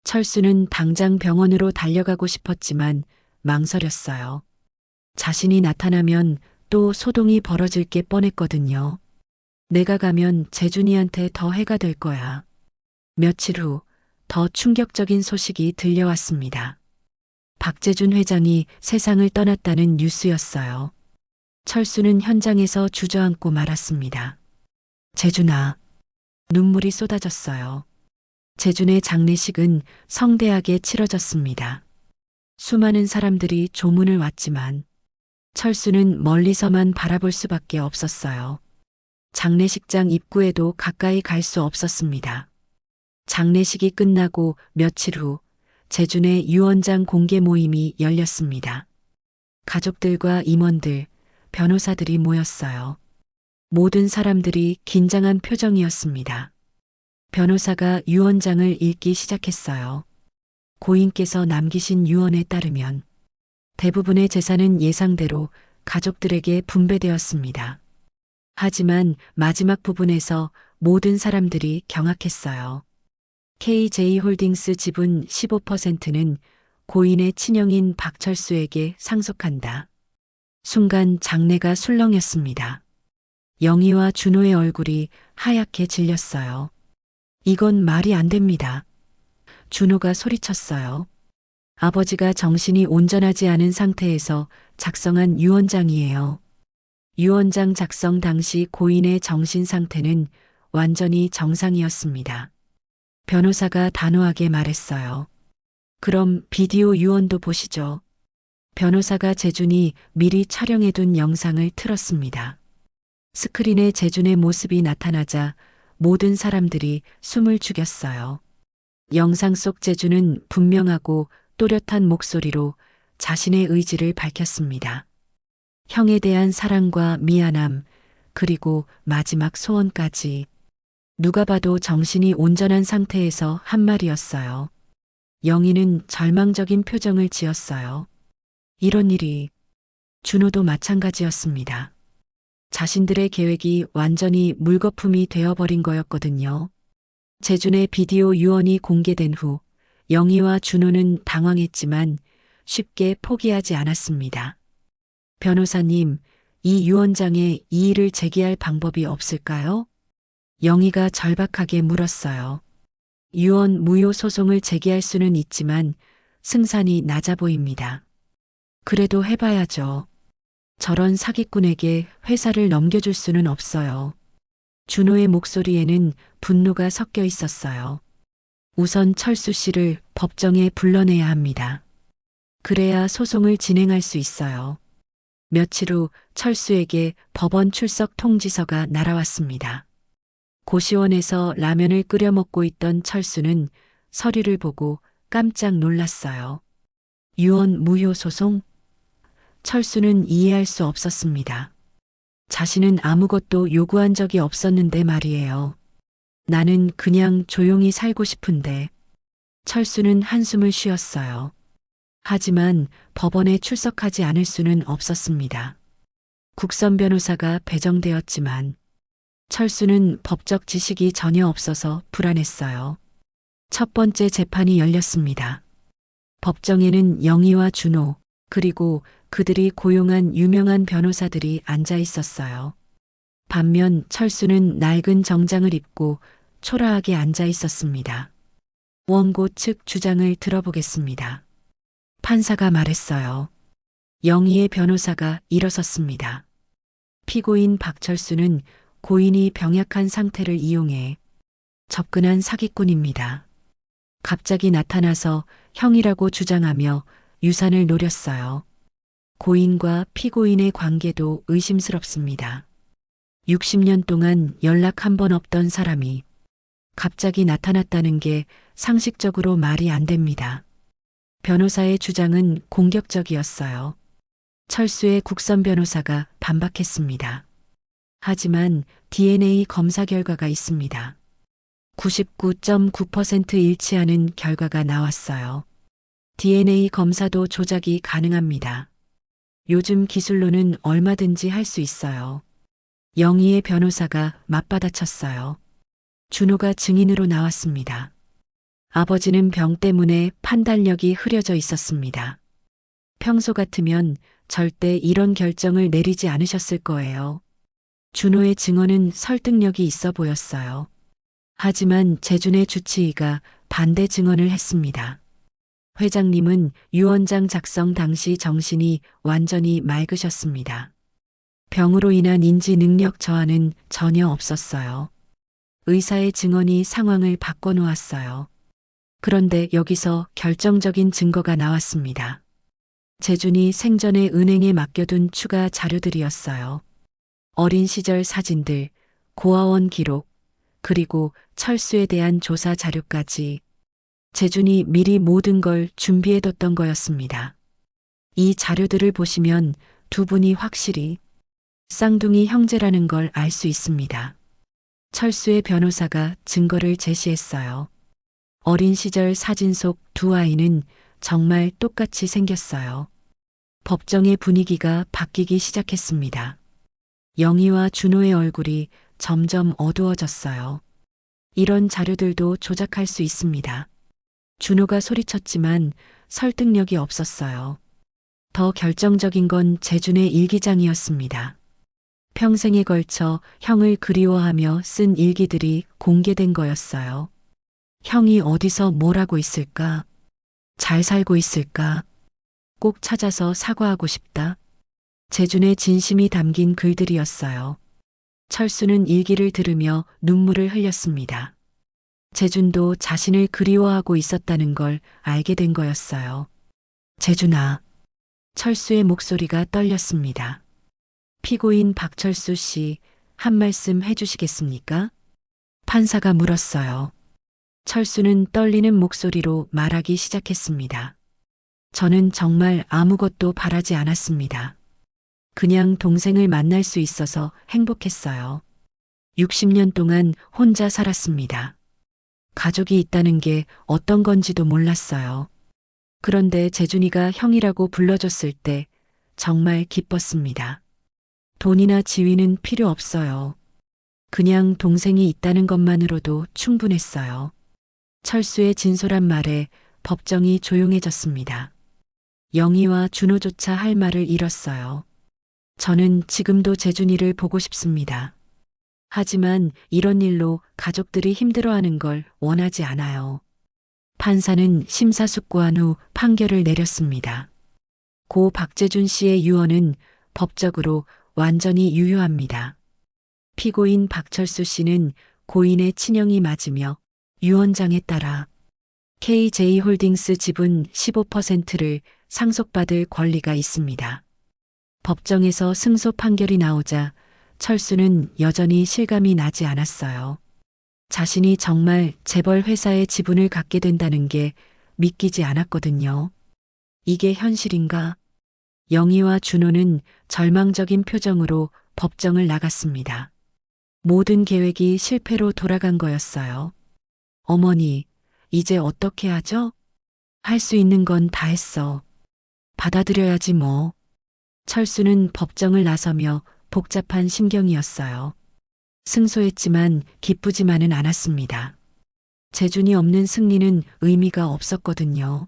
철수는 당장 병원으로 달려가고 싶었지만 망설였어요. 자신이 나타나면 또 소동이 벌어질 게 뻔했거든요. 내가 가면 재준이한테 더 해가 될 거야. 며칠 후 더 충격적인 소식이 들려왔습니다. 박재준 회장이 세상을 떠났다는 뉴스였어요. 철수는 현장에서 주저앉고 말았습니다. 재준아. 눈물이 쏟아졌어요. 재준의 장례식은 성대하게 치러졌습니다. 수많은 사람들이 조문을 왔지만 철수는 멀리서만 바라볼 수밖에 없었어요. 장례식장 입구에도 가까이 갈 수 없었습니다. 장례식이 끝나고 며칠 후 재준의 유언장 공개 모임이 열렸습니다. 가족들과 임원들, 변호사들이 모였어요. 모든 사람들이 긴장한 표정이었습니다. 변호사가 유언장을 읽기 시작했어요. 고인께서 남기신 유언에 따르면 대부분의 재산은 예상대로 가족들에게 분배되었습니다. 하지만 마지막 부분에서 모든 사람들이 경악했어요. KJ홀딩스 지분 15%는 고인의 친형인 박철수에게 상속한다. 순간 장내가 술렁였습니다. 영희와 준호의 얼굴이 하얗게 질렸어요. 이건 말이 안 됩니다. 준호가 소리쳤어요. 아버지가 정신이 온전하지 않은 상태에서 작성한 유언장이에요. 유언장 작성 당시 고인의 정신 상태는 완전히 정상이었습니다. 변호사가 단호하게 말했어요. 그럼 비디오 유언도 보시죠. 변호사가 재준이 미리 촬영해둔 영상을 틀었습니다. 스크린에 재준의 모습이 나타나자 모든 사람들이 숨을 죽였어요. 영상 속 재준은 분명하고 또렷한 목소리로 자신의 의지를 밝혔습니다. 형에 대한 사랑과 미안함, 그리고 마지막 소원까지. 누가 봐도 정신이 온전한 상태에서 한 말이었어요. 영희는 절망적인 표정을 지었어요. 이런 일이. 준호도 마찬가지였습니다. 자신들의 계획이 완전히 물거품이 되어버린 거였거든요. 재준의 비디오 유언이 공개된 후 영희와 준호는 당황했지만 쉽게 포기하지 않았습니다. 변호사님, 이 유언장에 이의를 제기할 방법이 없을까요? 영희가 절박하게 물었어요. 유언 무효 소송을 제기할 수는 있지만 승산이 낮아 보입니다. 그래도 해봐야죠. 저런 사기꾼에게 회사를 넘겨줄 수는 없어요. 준호의 목소리에는 분노가 섞여 있었어요. 우선 철수 씨를 법정에 불러내야 합니다. 그래야 소송을 진행할 수 있어요. 며칠 후 철수에게 법원 출석 통지서가 날아왔습니다. 고시원에서 라면을 끓여 먹고 있던 철수는 서류를 보고 깜짝 놀랐어요. 유언 무효 소송? 철수는 이해할 수 없었습니다. 자신은 아무것도 요구한 적이 없었는데 말이에요. 나는 그냥 조용히 살고 싶은데. 철수는 한숨을 쉬었어요. 하지만 법원에 출석하지 않을 수는 없었습니다. 국선 변호사가 배정되었지만 철수는 법적 지식이 전혀 없어서 불안했어요. 첫 번째 재판이 열렸습니다. 법정에는 영희와 준호, 그리고 그들이 고용한 유명한 변호사들이 앉아 있었어요. 반면 철수는 낡은 정장을 입고 초라하게 앉아 있었습니다. 원고 측 주장을 들어보겠습니다. 판사가 말했어요. 영희의 변호사가 일어섰습니다. 피고인 박철수는 고인이 병약한 상태를 이용해 접근한 사기꾼입니다. 갑자기 나타나서 형이라고 주장하며 유산을 노렸어요. 고인과 피고인의 관계도 의심스럽습니다. 60년 동안 연락 한 번 없던 사람이 갑자기 나타났다는 게 상식적으로 말이 안 됩니다. 변호사의 주장은 공격적이었어요. 철수의 국선 변호사가 반박했습니다. 하지만 DNA 검사 결과가 있습니다. 99.9% 일치하는 결과가 나왔어요. DNA 검사도 조작이 가능합니다. 요즘 기술로는 얼마든지 할 수 있어요. 영희의 변호사가 맞받아쳤어요. 준호가 증인으로 나왔습니다. 아버지는 병 때문에 판단력이 흐려져 있었습니다. 평소 같으면 절대 이런 결정을 내리지 않으셨을 거예요. 준호의 증언은 설득력이 있어 보였어요. 하지만 재준의 주치의가 반대 증언을 했습니다. 회장님은 유언장 작성 당시 정신이 완전히 맑으셨습니다. 병으로 인한 인지 능력 저하는 전혀 없었어요. 의사의 증언이 상황을 바꿔놓았어요. 그런데 여기서 결정적인 증거가 나왔습니다. 재준이 생전에 은행에 맡겨둔 추가 자료들이었어요. 어린 시절 사진들, 고아원 기록, 그리고 철수에 대한 조사 자료까지. 재준이 미리 모든 걸 준비해뒀던 거였습니다. 이 자료들을 보시면 두 분이 확실히 쌍둥이 형제라는 걸 알 수 있습니다. 철수의 변호사가 증거를 제시했어요. 어린 시절 사진 속 두 아이는 정말 똑같이 생겼어요. 법정의 분위기가 바뀌기 시작했습니다. 영희와 준호의 얼굴이 점점 어두워졌어요. 이런 자료들도 조작할 수 있습니다. 준호가 소리쳤지만 설득력이 없었어요. 더 결정적인 건 재준의 일기장이었습니다. 평생에 걸쳐 형을 그리워하며 쓴 일기들이 공개된 거였어요. 형이 어디서 뭘 하고 있을까? 잘 살고 있을까? 꼭 찾아서 사과하고 싶다. 재준의 진심이 담긴 글들이었어요. 철수는 일기를 들으며 눈물을 흘렸습니다. 재준도 자신을 그리워하고 있었다는 걸 알게 된 거였어요. 재준아. 철수의 목소리가 떨렸습니다. 피고인 박철수 씨, 한 말씀 해주시겠습니까? 판사가 물었어요. 철수는 떨리는 목소리로 말하기 시작했습니다. 저는 정말 아무것도 바라지 않았습니다. 그냥 동생을 만날 수 있어서 행복했어요. 60년 동안 혼자 살았습니다. 가족이 있다는 게 어떤 건지도 몰랐어요. 그런데 재준이가 형이라고 불러줬을 때 정말 기뻤습니다. 돈이나 지위는 필요 없어요. 그냥 동생이 있다는 것만으로도 충분했어요. 철수의 진솔한 말에 법정이 조용해졌습니다. 영희와 준호조차 할 말을 잃었어요. 저는 지금도 재준이를 보고 싶습니다. 하지만 이런 일로 가족들이 힘들어하는 걸 원하지 않아요. 판사는 심사숙고한 후 판결을 내렸습니다. 고 박재준 씨의 유언은 법적으로 완전히 유효합니다. 피고인 박철수 씨는 고인의 친형이 맞으며 유언장에 따라 KJ홀딩스 지분 15%를 상속받을 권리가 있습니다. 법정에서 승소 판결이 나오자 철수는 여전히 실감이 나지 않았어요. 자신이 정말 재벌 회사의 지분을 갖게 된다는 게 믿기지 않았거든요. 이게 현실인가? 영희와 준호는 절망적인 표정으로 법정을 나갔습니다. 모든 계획이 실패로 돌아간 거였어요. 어머니, 이제 어떻게 하죠? 할 수 있는 건 다 했어. 받아들여야지 뭐. 철수는 법정을 나서며 복잡한 심경이었어요. 승소했지만 기쁘지만은 않았습니다. 재준이 없는 승리는 의미가 없었거든요.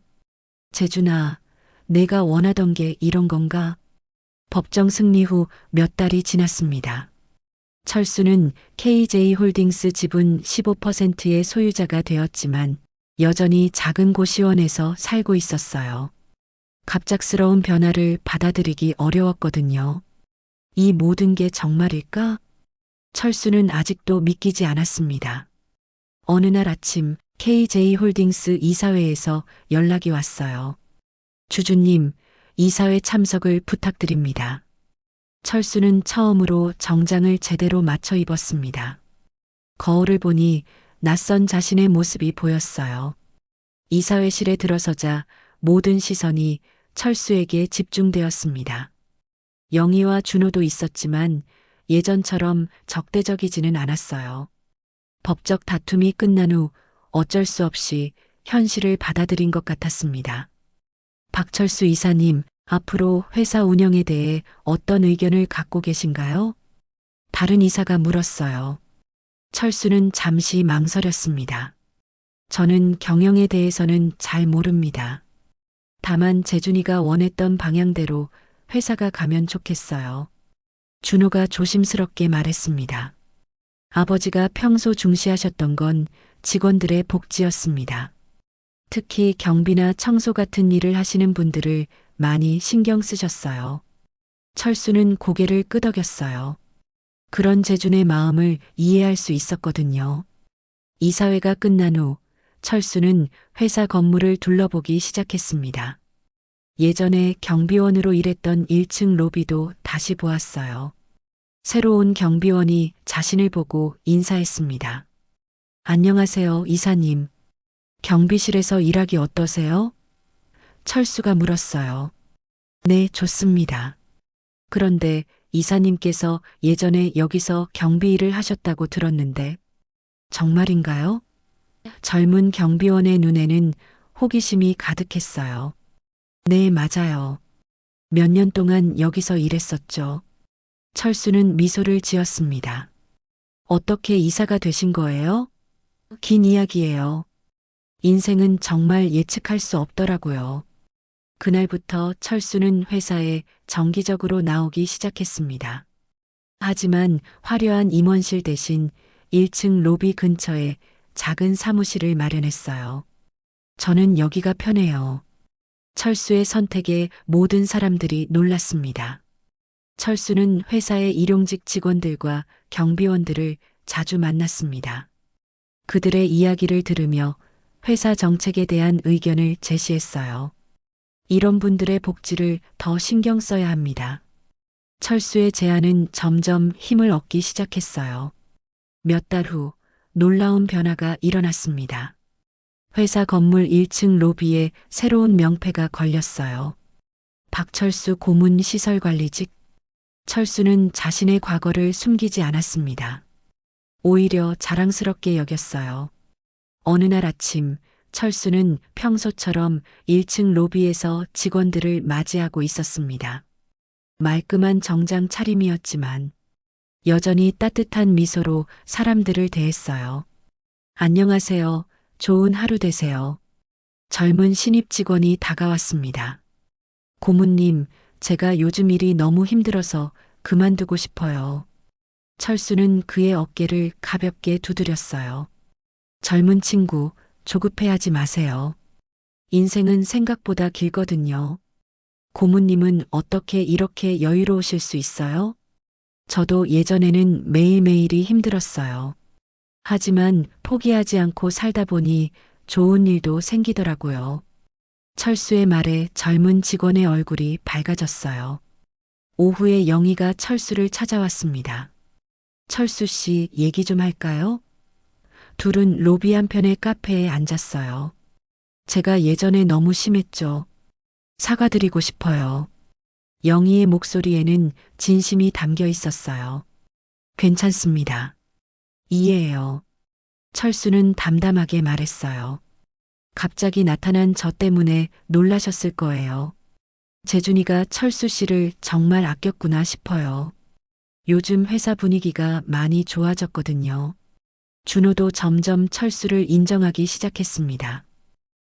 재준아, 내가 원하던 게 이런 건가? 법정 승리 후 몇 달이 지났습니다. 철수는 KJ홀딩스 지분 15%의 소유자가 되었지만 여전히 작은 고시원에서 살고 있었어요. 갑작스러운 변화를 받아들이기 어려웠거든요. 이 모든 게 정말일까? 철수는 아직도 믿기지 않았습니다. 어느 날 아침 KJ홀딩스 이사회에서 연락이 왔어요. 주주님, 이사회 참석을 부탁드립니다. 철수는 처음으로 정장을 제대로 맞춰 입었습니다. 거울을 보니 낯선 자신의 모습이 보였어요. 이사회실에 들어서자 모든 시선이 철수에게 집중되었습니다. 영희와 준호도 있었지만 예전처럼 적대적이지는 않았어요. 법적 다툼이 끝난 후 어쩔 수 없이 현실을 받아들인 것 같았습니다. 박철수 이사님, 앞으로 회사 운영에 대해 어떤 의견을 갖고 계신가요? 다른 이사가 물었어요. 철수는 잠시 망설였습니다. 저는 경영에 대해서는 잘 모릅니다. 다만 재준이가 원했던 방향대로 회사가 가면 좋겠어요. 준호가 조심스럽게 말했습니다. 아버지가 평소 중시하셨던 건 직원들의 복지였습니다. 특히 경비나 청소 같은 일을 하시는 분들을 많이 신경 쓰셨어요. 철수는 고개를 끄덕였어요. 그런 재준의 마음을 이해할 수 있었거든요. 이사회가 끝난 후 철수는 회사 건물을 둘러보기 시작했습니다. 예전에 경비원으로 일했던 1층 로비도 다시 보았어요. 새로운 경비원이 자신을 보고 인사했습니다. 안녕하세요, 이사님. 경비실에서 일하기 어떠세요? 철수가 물었어요. 네, 좋습니다. 그런데 이사님께서 예전에 여기서 경비 일을 하셨다고 들었는데 정말인가요? 젊은 경비원의 눈에는 호기심이 가득했어요. 네, 맞아요. 몇 년 동안 여기서 일했었죠. 철수는 미소를 지었습니다. 어떻게 이사가 되신 거예요? 긴 이야기예요. 인생은 정말 예측할 수 없더라고요. 그날부터 철수는 회사에 정기적으로 나오기 시작했습니다. 하지만 화려한 임원실 대신 1층 로비 근처에 작은 사무실을 마련했어요. 저는 여기가 편해요. 철수의 선택에 모든 사람들이 놀랐습니다. 철수는 회사의 일용직 직원들과 경비원들을 자주 만났습니다. 그들의 이야기를 들으며 회사 정책에 대한 의견을 제시했어요. 이런 분들의 복지를 더 신경 써야 합니다. 철수의 제안은 점점 힘을 얻기 시작했어요. 몇 달 후 놀라운 변화가 일어났습니다. 회사 건물 1층 로비에 새로운 명패가 걸렸어요. 박철수 고문 시설관리직. 철수는 자신의 과거를 숨기지 않았습니다. 오히려 자랑스럽게 여겼어요. 어느 날 아침, 철수는 평소처럼 1층 로비에서 직원들을 맞이하고 있었습니다. 말끔한 정장 차림이었지만 여전히 따뜻한 미소로 사람들을 대했어요. 안녕하세요. 좋은 하루 되세요. 젊은 신입 직원이 다가왔습니다. 고문님, 제가 요즘 일이 너무 힘들어서 그만두고 싶어요. 철수는 그의 어깨를 가볍게 두드렸어요. 젊은 친구, 조급해하지 마세요. 인생은 생각보다 길거든요. 고문님은 어떻게 이렇게 여유로우실 수 있어요? 저도 예전에는 매일매일이 힘들었어요. 하지만 포기하지 않고 살다 보니 좋은 일도 생기더라고요. 철수의 말에 젊은 직원의 얼굴이 밝아졌어요. 오후에 영희가 철수를 찾아왔습니다. 철수 씨, 얘기 좀 할까요? 둘은 로비 한편의 카페에 앉았어요. 제가 예전에 너무 심했죠. 사과드리고 싶어요. 영희의 목소리에는 진심이 담겨 있었어요. 괜찮습니다. 이해해요. 철수는 담담하게 말했어요. 갑자기 나타난 저 때문에 놀라셨을 거예요. 재준이가 철수 씨를 정말 아꼈구나 싶어요. 요즘 회사 분위기가 많이 좋아졌거든요. 준호도 점점 철수를 인정하기 시작했습니다.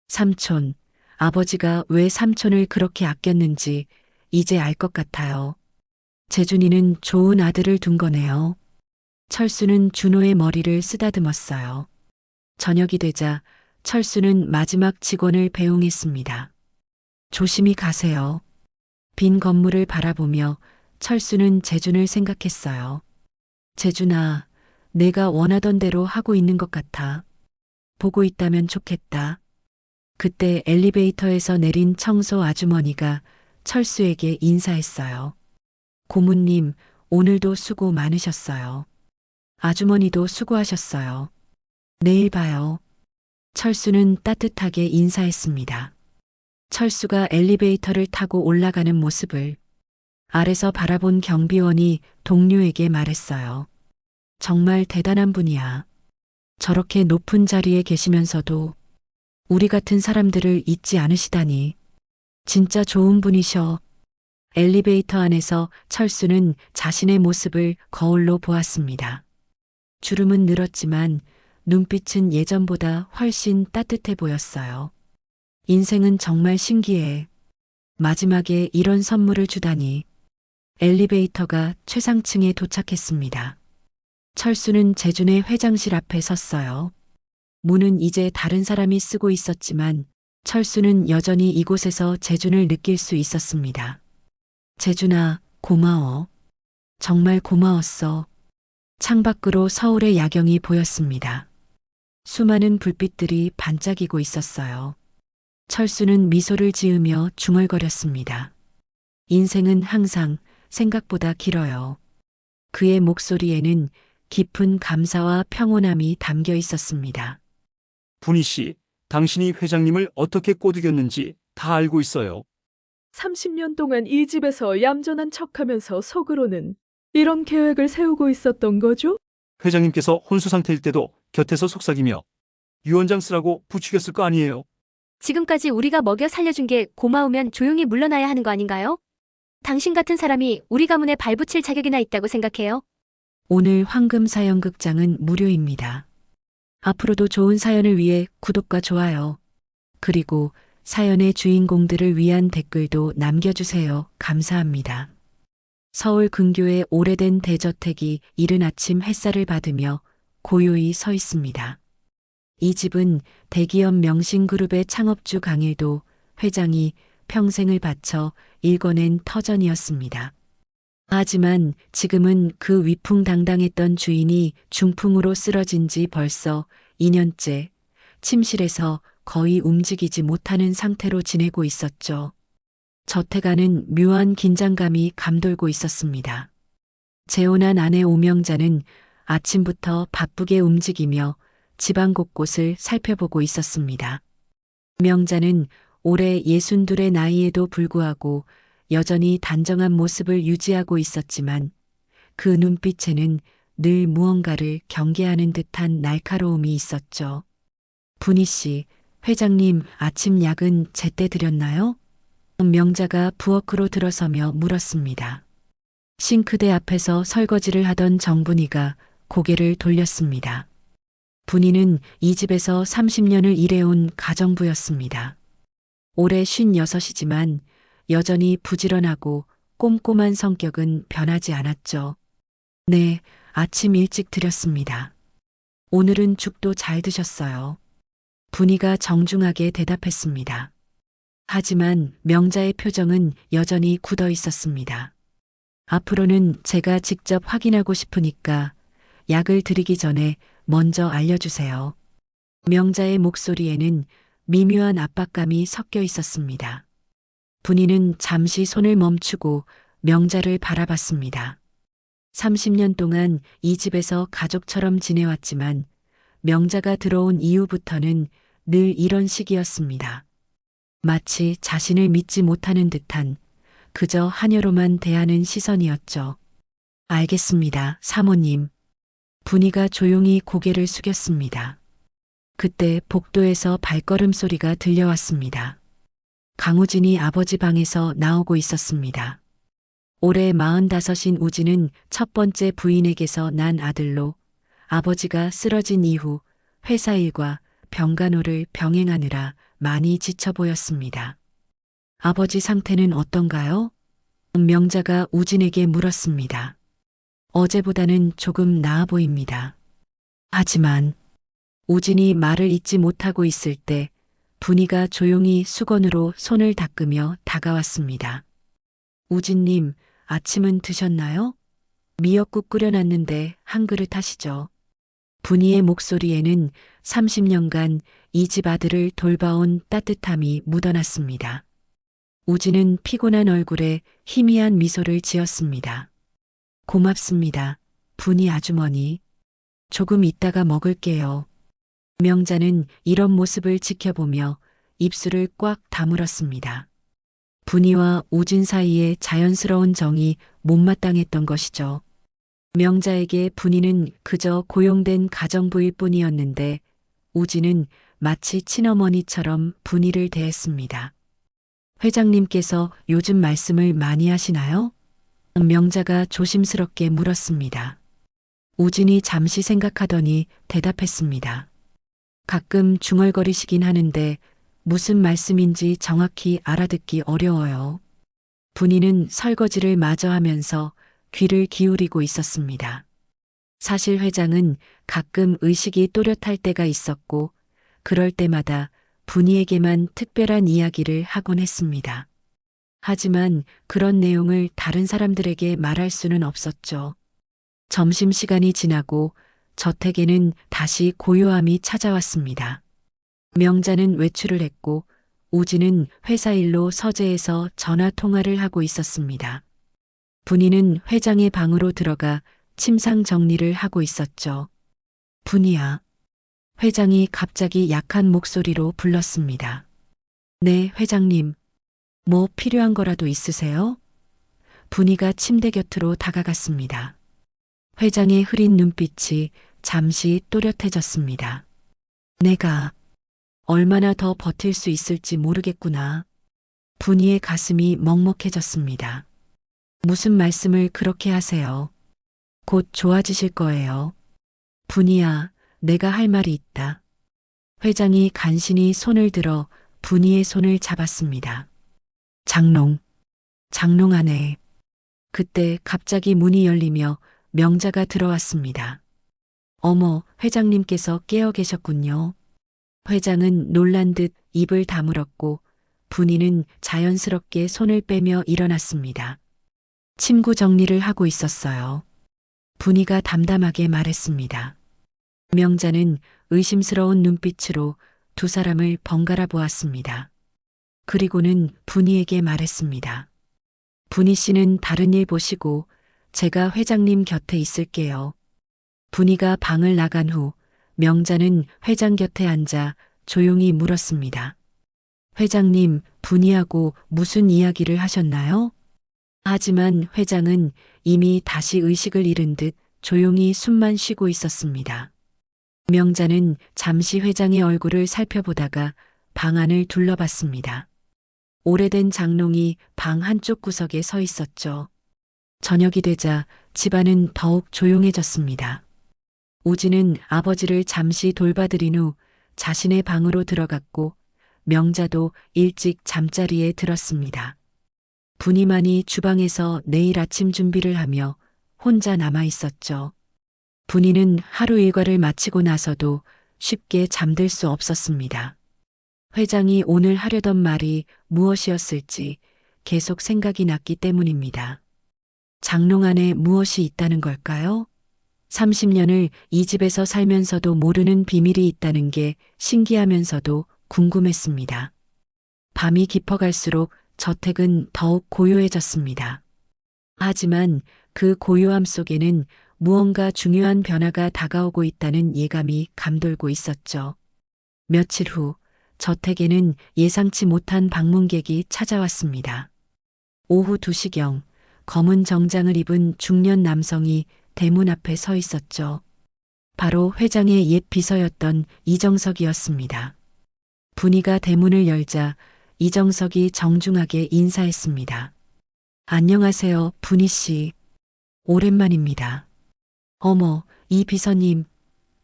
삼촌, 아버지가 왜 삼촌을 그렇게 아꼈는지 이제 알 것 같아요. 재준이는 좋은 아들을 둔 거네요. 철수는 준호의 머리를 쓰다듬었어요. 저녁이 되자 철수는 마지막 직원을 배웅했습니다. 조심히 가세요. 빈 건물을 바라보며 철수는 재준을 생각했어요. 재준아, 내가 원하던 대로 하고 있는 것 같아. 보고 있다면 좋겠다. 그때 엘리베이터에서 내린 청소 아주머니가 철수에게 인사했어요. 고문님, 오늘도 수고 많으셨어요. 아주머니도 수고하셨어요. 내일 봐요. 철수는 따뜻하게 인사했습니다. 철수가 엘리베이터를 타고 올라가는 모습을 아래서 바라본 경비원이 동료에게 말했어요. 정말 대단한 분이야. 저렇게 높은 자리에 계시면서도 우리 같은 사람들을 잊지 않으시다니. 진짜 좋은 분이셔. 엘리베이터 안에서 철수는 자신의 모습을 거울로 보았습니다. 주름은 늘었지만 눈빛은 예전보다 훨씬 따뜻해 보였어요. 인생은 정말 신기해. 마지막에 이런 선물을 주다니. 엘리베이터가 최상층에 도착했습니다. 철수는 재준의 회장실 앞에 섰어요. 문은 이제 다른 사람이 쓰고 있었지만 철수는 여전히 이곳에서 재준을 느낄 수 있었습니다. 재준아, 고마워. 정말 고마웠어. 창밖으로 서울의 야경이 보였습니다. 수많은 불빛들이 반짝이고 있었어요. 철수는 미소를 지으며 중얼거렸습니다. 인생은 항상 생각보다 길어요. 그의 목소리에는 깊은 감사와 평온함이 담겨 있었습니다. 분희 씨, 당신이 회장님을 어떻게 꼬드겼는지 다 알고 있어요. 30년 동안 이 집에서 얌전한 척하면서 속으로는 이런 계획을 세우고 있었던 거죠? 회장님께서 혼수 상태일 때도 곁에서 속삭이며 유원장 쓰라고 부추겼을 거 아니에요. 지금까지 우리가 먹여 살려준 게 고마우면 조용히 물러나야 하는 거 아닌가요? 당신 같은 사람이 우리 가문에 발붙일 자격이나 있다고 생각해요? 오늘 황금사연극장은 무료입니다. 앞으로도 좋은 사연을 위해 구독과 좋아요, 그리고 사연의 주인공들을 위한 댓글도 남겨주세요. 감사합니다. 서울 근교의 오래된 대저택이 이른 아침 햇살을 받으며 고요히 서 있습니다. 이 집은 대기업 명신그룹의 창업주 강일도 회장이 평생을 바쳐 일궈낸 터전이었습니다. 하지만 지금은 그 위풍당당했던 주인이 중풍으로 쓰러진 지 벌써 2년째 침실에서 거의 움직이지 못하는 상태로 지내고 있었죠. 저택 안은 묘한 긴장감이 감돌고 있었습니다. 재혼한 아내 오명자는 아침부터 바쁘게 움직이며 집안 곳곳을 살펴보고 있었습니다. 명자는 올해 62의 나이에도 불구하고 여전히 단정한 모습을 유지하고 있었지만 그 눈빛에는 늘 무언가를 경계하는 듯한 날카로움이 있었죠. 분희 씨, 회장님 아침 약은 제때 드렸나요? 명자가 부엌으로 들어서며 물었습니다. 싱크대 앞에서 설거지를 하던 정분희가 고개를 돌렸습니다. 분희는 이 집에서 30년을 일해온 가정부였습니다. 올해 56이지만 여전히 부지런하고 꼼꼼한 성격은 변하지 않았죠. 네, 아침 일찍 드렸습니다. 오늘은 죽도 잘 드셨어요. 분희가 정중하게 대답했습니다. 하지만 명자의 표정은 여전히 굳어 있었습니다. 앞으로는 제가 직접 확인하고 싶으니까 약을 드리기 전에 먼저 알려주세요. 명자의 목소리에는 미묘한 압박감이 섞여 있었습니다. 분희는 잠시 손을 멈추고 명자를 바라봤습니다. 30년 동안 이 집에서 가족처럼 지내왔지만 명자가 들어온 이후부터는 늘 이런 식이었습니다. 마치 자신을 믿지 못하는 듯한 그저 한여로만 대하는 시선이었죠. 알겠습니다, 사모님. 분희가 조용히 고개를 숙였습니다. 그때 복도에서 발걸음 소리가 들려왔습니다. 강우진이 아버지 방에서 나오고 있었습니다. 올해 45인 우진은 첫 번째 부인에게서 난 아들로 아버지가 쓰러진 이후 회사 일과 병간호를 병행하느라 많이 지쳐 보였습니다. 아버지 상태는 어떤가요? 명자가 우진에게 물었습니다. 어제보다는 조금 나아 보입니다. 하지만 우진이 말을 잇지 못하고 있을 때 분희가 조용히 수건으로 손을 닦으며 다가왔습니다. 우진님, 아침은 드셨나요? 미역국 끓여놨는데 한 그릇 하시죠. 분희의 목소리에는 30년간 이 집 아들을 돌봐온 따뜻함이 묻어났습니다. 우진은 피곤한 얼굴에 희미한 미소를 지었습니다. 고맙습니다, 분희 아주머니. 조금 있다가 먹을게요. 명자는 이런 모습을 지켜보며 입술을 꽉 다물었습니다. 분희와 우진 사이에 자연스러운 정이 못마땅했던 것이죠. 명자에게 분희는 그저 고용된 가정부일 뿐이었는데 우진은 마치 친어머니처럼 분희를 대했습니다. 회장님께서 요즘 말씀을 많이 하시나요? 명자가 조심스럽게 물었습니다. 우진이 잠시 생각하더니 대답했습니다. 가끔 중얼거리시긴 하는데 무슨 말씀인지 정확히 알아듣기 어려워요. 분희는 설거지를 마저 하면서 귀를 기울이고 있었습니다. 사실 회장은 가끔 의식이 또렷할 때가 있었고 그럴 때마다 분희에게만 특별한 이야기를 하곤 했습니다. 하지만 그런 내용을 다른 사람들에게 말할 수는 없었죠. 점심시간이 지나고 저택에는 다시 고요함이 찾아왔습니다. 명자는 외출을 했고 우진은 회사 일로 서재에서 전화 통화를 하고 있었습니다. 분희는 회장의 방으로 들어가 침상 정리를 하고 있었죠. 분희야. 회장이 갑자기 약한 목소리로 불렀습니다. 네, 회장님. 뭐 필요한 거라도 있으세요? 분희가 침대 곁으로 다가갔습니다. 회장의 흐린 눈빛이 잠시 또렷해졌습니다. 내가 얼마나 더 버틸 수 있을지 모르겠구나. 분희의 가슴이 먹먹해졌습니다. 무슨 말씀을 그렇게 하세요? 곧 좋아지실 거예요. 분이야, 내가 할 말이 있다. 회장이 간신히 손을 들어 분이의 손을 잡았습니다. 장롱, 장롱 안에. 그때 갑자기 문이 열리며 명자가 들어왔습니다. 어머, 회장님께서 깨어 계셨군요. 회장은 놀란 듯 입을 다물었고 분이는 자연스럽게 손을 빼며 일어났습니다. 침구 정리를 하고 있었어요. 분이가 담담하게 말했습니다. 명자는 의심스러운 눈빛으로 두 사람을 번갈아 보았습니다. 그리고는 분이에게 말했습니다. 분이 씨는 다른 일 보시고 제가 회장님 곁에 있을게요. 분이가 방을 나간 후 명자는 회장 곁에 앉아 조용히 물었습니다. 회장님, 분이하고 무슨 이야기를 하셨나요? 하지만 회장은 이미 다시 의식을 잃은 듯 조용히 숨만 쉬고 있었습니다. 명자는 잠시 회장의 얼굴을 살펴보다가 방 안을 둘러봤습니다. 오래된 장롱이 방 한쪽 구석에 서 있었죠. 저녁이 되자 집안은 더욱 조용해졌습니다. 우진은 아버지를 잠시 돌봐드린 후 자신의 방으로 들어갔고 명자도 일찍 잠자리에 들었습니다. 분이만이 주방에서 내일 아침 준비를 하며 혼자 남아 있었죠. 분이는 하루 일과를 마치고 나서도 쉽게 잠들 수 없었습니다. 회장이 오늘 하려던 말이 무엇이었을지 계속 생각이 났기 때문입니다. 장롱 안에 무엇이 있다는 걸까요? 30년을 이 집에서 살면서도 모르는 비밀이 있다는 게 신기하면서도 궁금했습니다. 밤이 깊어갈수록 저택은 더욱 고요해졌습니다. 하지만 그 고요함 속에는 무언가 중요한 변화가 다가오고 있다는 예감이 감돌고 있었죠. 며칠 후 저택에는 예상치 못한 방문객이 찾아왔습니다. 오후 2시경 검은 정장을 입은 중년 남성이 대문 앞에 서 있었죠. 바로 회장의 옛 비서였던 이정석이었습니다. 분이가 대문을 열자 이정석이 정중하게 인사했습니다. 안녕하세요, 분이 씨. 오랜만입니다. 어머, 이 비서님,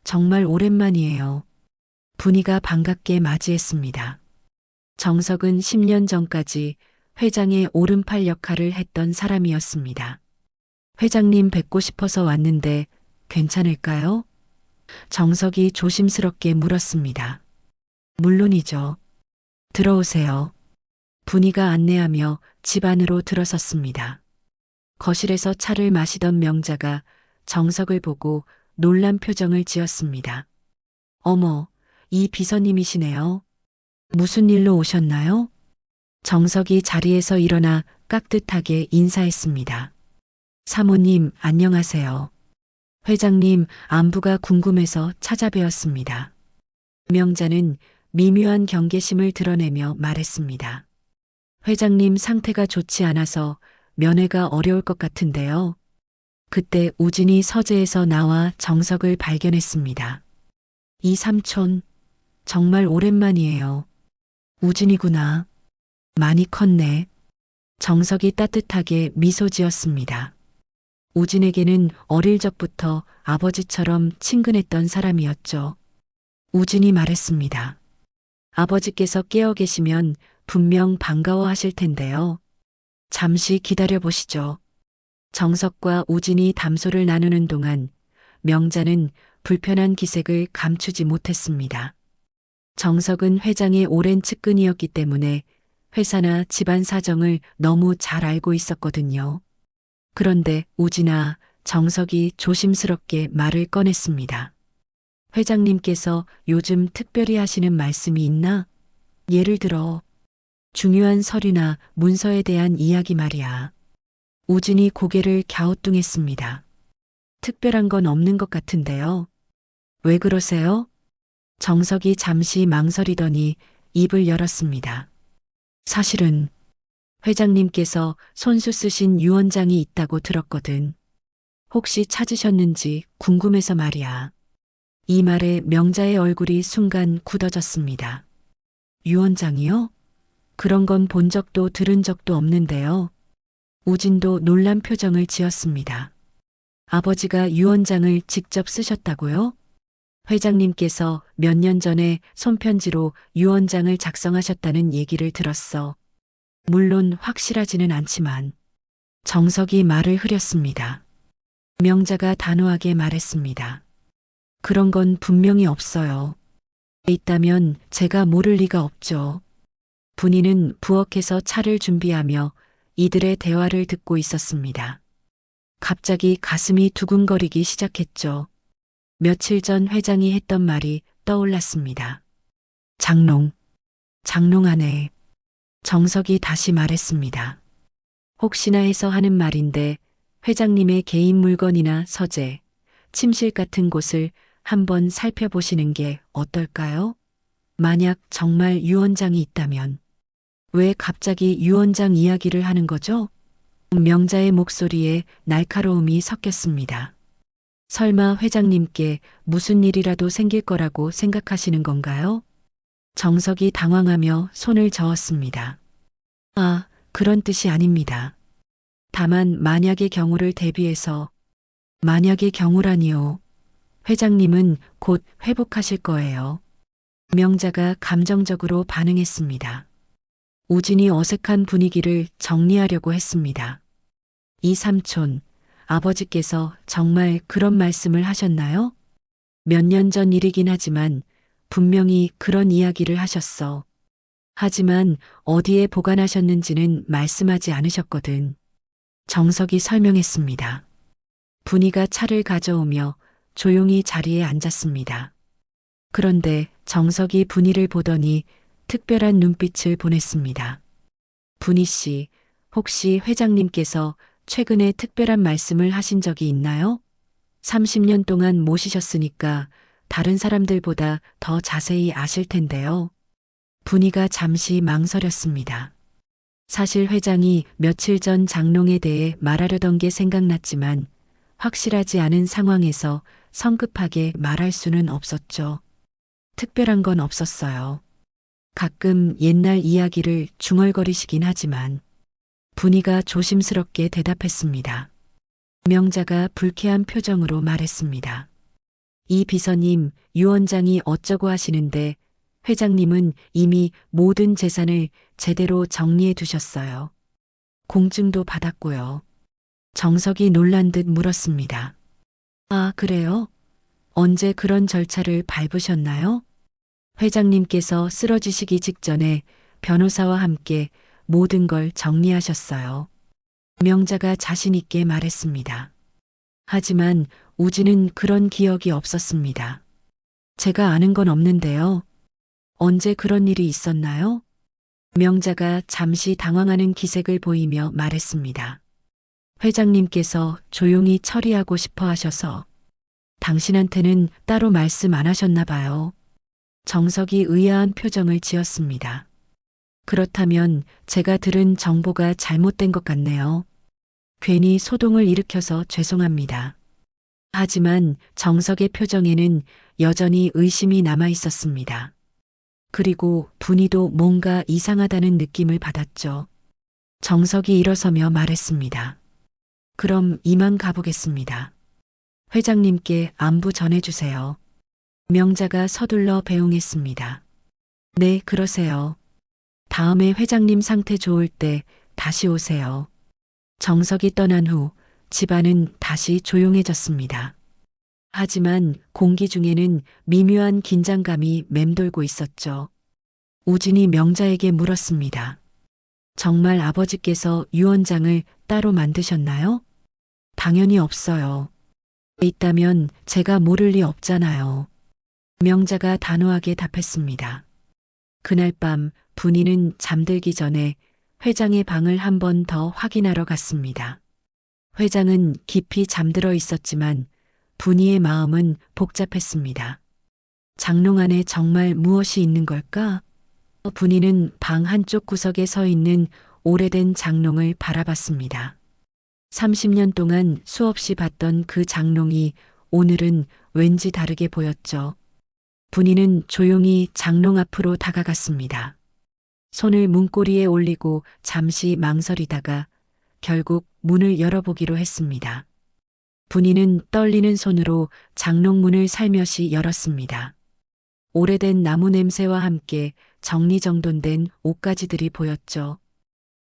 정말 오랜만이에요. 분이가 반갑게 맞이했습니다. 정석은 10년 전까지 회장의 오른팔 역할을 했던 사람이었습니다. 회장님 뵙고 싶어서 왔는데 괜찮을까요? 정석이 조심스럽게 물었습니다. 물론이죠. 들어오세요. 분이가 안내하며 집 안으로 들어섰습니다. 거실에서 차를 마시던 명자가 정석을 보고 놀란 표정을 지었습니다. 어머, 이 비서님이시네요. 무슨 일로 오셨나요? 정석이 자리에서 일어나 깍듯하게 인사했습니다. 사모님, 안녕하세요. 회장님, 안부가 궁금해서 찾아뵈었습니다. 명자는 미묘한 경계심을 드러내며 말했습니다. 회장님 상태가 좋지 않아서 면회가 어려울 것 같은데요. 그때 우진이 서재에서 나와 정석을 발견했습니다. 이 삼촌, 정말 오랜만이에요. 우진이구나. 많이 컸네. 정석이 따뜻하게 미소 지었습니다. 우진에게는 어릴 적부터 아버지처럼 친근했던 사람이었죠. 우진이 말했습니다. 아버지께서 깨어 계시면 분명 반가워하실 텐데요. 잠시 기다려 보시죠. 정석과 우진이 담소를 나누는 동안 명자는 불편한 기색을 감추지 못했습니다. 정석은 회장의 오랜 측근이었기 때문에 회사나 집안 사정을 너무 잘 알고 있었거든요. 그런데 우진아, 정석이 조심스럽게 말을 꺼냈습니다. 회장님께서 요즘 특별히 하시는 말씀이 있나? 예를 들어 중요한 서류나 문서에 대한 이야기 말이야. 우진이 고개를 갸우뚱했습니다. 특별한 건 없는 것 같은데요. 왜 그러세요? 정석이 잠시 망설이더니 입을 열었습니다. 사실은 회장님께서 손수 쓰신 유언장이 있다고 들었거든. 혹시 찾으셨는지 궁금해서 말이야. 이 말에 명자의 얼굴이 순간 굳어졌습니다. 유언장이요? 그런 건 본 적도 들은 적도 없는데요. 우진도 놀란 표정을 지었습니다. 아버지가 유언장을 직접 쓰셨다고요? 회장님께서 몇 년 전에 손편지로 유언장을 작성하셨다는 얘기를 들었어. 물론 확실하지는 않지만 정석이 말을 흐렸습니다. 명자가 단호하게 말했습니다. 그런 건 분명히 없어요. 있다면 제가 모를 리가 없죠. 분이는 부엌에서 차를 준비하며 이들의 대화를 듣고 있었습니다. 갑자기 가슴이 두근거리기 시작했죠. 며칠 전 회장이 했던 말이 떠올랐습니다. 장롱 안에. 정석이 다시 말했습니다. 혹시나 해서 하는 말인데 회장님의 개인 물건이나 서재, 침실 같은 곳을 한번 살펴보시는 게 어떨까요? 만약 정말 유언장이 있다면 왜 갑자기 유언장 이야기를 하는 거죠? 명자의 목소리에 날카로움이 섞였습니다. 설마 회장님께 무슨 일이라도 생길 거라고 생각하시는 건가요? 정석이 당황하며 손을 저었습니다. 아, 그런 뜻이 아닙니다. 다만 만약의 경우를 대비해서. 만약의 경우라니요. 회장님은 곧 회복하실 거예요. 명자가 감정적으로 반응했습니다. 우진이 어색한 분위기를 정리하려고 했습니다. 이 삼촌, 아버지께서 정말 그런 말씀을 하셨나요? 몇 년 전 일이긴 하지만 분명히 그런 이야기를 하셨어. 하지만 어디에 보관하셨는지는 말씀하지 않으셨거든. 정석이 설명했습니다. 분이가 차를 가져오며 조용히 자리에 앉았습니다. 그런데 정석이 분이를 보더니 특별한 눈빛을 보냈습니다. 분이 씨, 혹시 회장님께서 최근에 특별한 말씀을 하신 적이 있나요? 30년 동안 모시셨으니까 다른 사람들보다 더 자세히 아실 텐데요. 분이가 잠시 망설였습니다. 사실 회장이 며칠 전 장롱에 대해 말하려던 게 생각났지만 확실하지 않은 상황에서 성급하게 말할 수는 없었죠. 특별한 건 없었어요. 가끔 옛날 이야기를 중얼거리시긴 하지만 분이가 조심스럽게 대답했습니다. 명자가 불쾌한 표정으로 말했습니다. 이 비서님, 유언장이 어쩌고 하시는데 회장님은 이미 모든 재산을 제대로 정리해 두셨어요. 공증도 받았고요. 정석이 놀란 듯 물었습니다. 아, 그래요? 언제 그런 절차를 밟으셨나요? 회장님께서 쓰러지시기 직전에 변호사와 함께 모든 걸 정리하셨어요. 명자가 자신 있게 말했습니다. 하지만 우진은 그런 기억이 없었습니다. 제가 아는 건 없는데요. 언제 그런 일이 있었나요? 명자가 잠시 당황하는 기색을 보이며 말했습니다. 회장님께서 조용히 처리하고 싶어 하셔서 당신한테는 따로 말씀 안 하셨나 봐요. 정석이 의아한 표정을 지었습니다. 그렇다면 제가 들은 정보가 잘못된 것 같네요. 괜히 소동을 일으켜서 죄송합니다. 하지만 정석의 표정에는 여전히 의심이 남아 있었습니다. 그리고 분이도 뭔가 이상하다는 느낌을 받았죠. 정석이 일어서며 말했습니다. 그럼 이만 가보겠습니다. 회장님께 안부 전해주세요. 명자가 서둘러 배웅했습니다. 네, 그러세요. 다음에 회장님 상태 좋을 때 다시 오세요. 정석이 떠난 후 집안은 다시 조용해졌습니다. 하지만 공기 중에는 미묘한 긴장감이 맴돌고 있었죠. 우진이 명자에게 물었습니다. 정말 아버지께서 유언장을 따로 만드셨나요? 당연히 없어요. 있다면 제가 모를 리 없잖아요. 명자가 단호하게 답했습니다. 그날 밤 분이는 잠들기 전에 회장의 방을 한 번 더 확인하러 갔습니다. 회장은 깊이 잠들어 있었지만 분이의 마음은 복잡했습니다. 장롱 안에 정말 무엇이 있는 걸까? 분이는 방 한쪽 구석에 서 있는 오래된 장롱을 바라봤습니다. 30년 동안 수없이 봤던 그 장롱이 오늘은 왠지 다르게 보였죠. 분이는 조용히 장롱 앞으로 다가갔습니다. 손을 문고리에 올리고 잠시 망설이다가 결국 문을 열어보기로 했습니다. 분이는 떨리는 손으로 장롱문을 살며시 열었습니다. 오래된 나무 냄새와 함께 정리정돈된 옷가지들이 보였죠.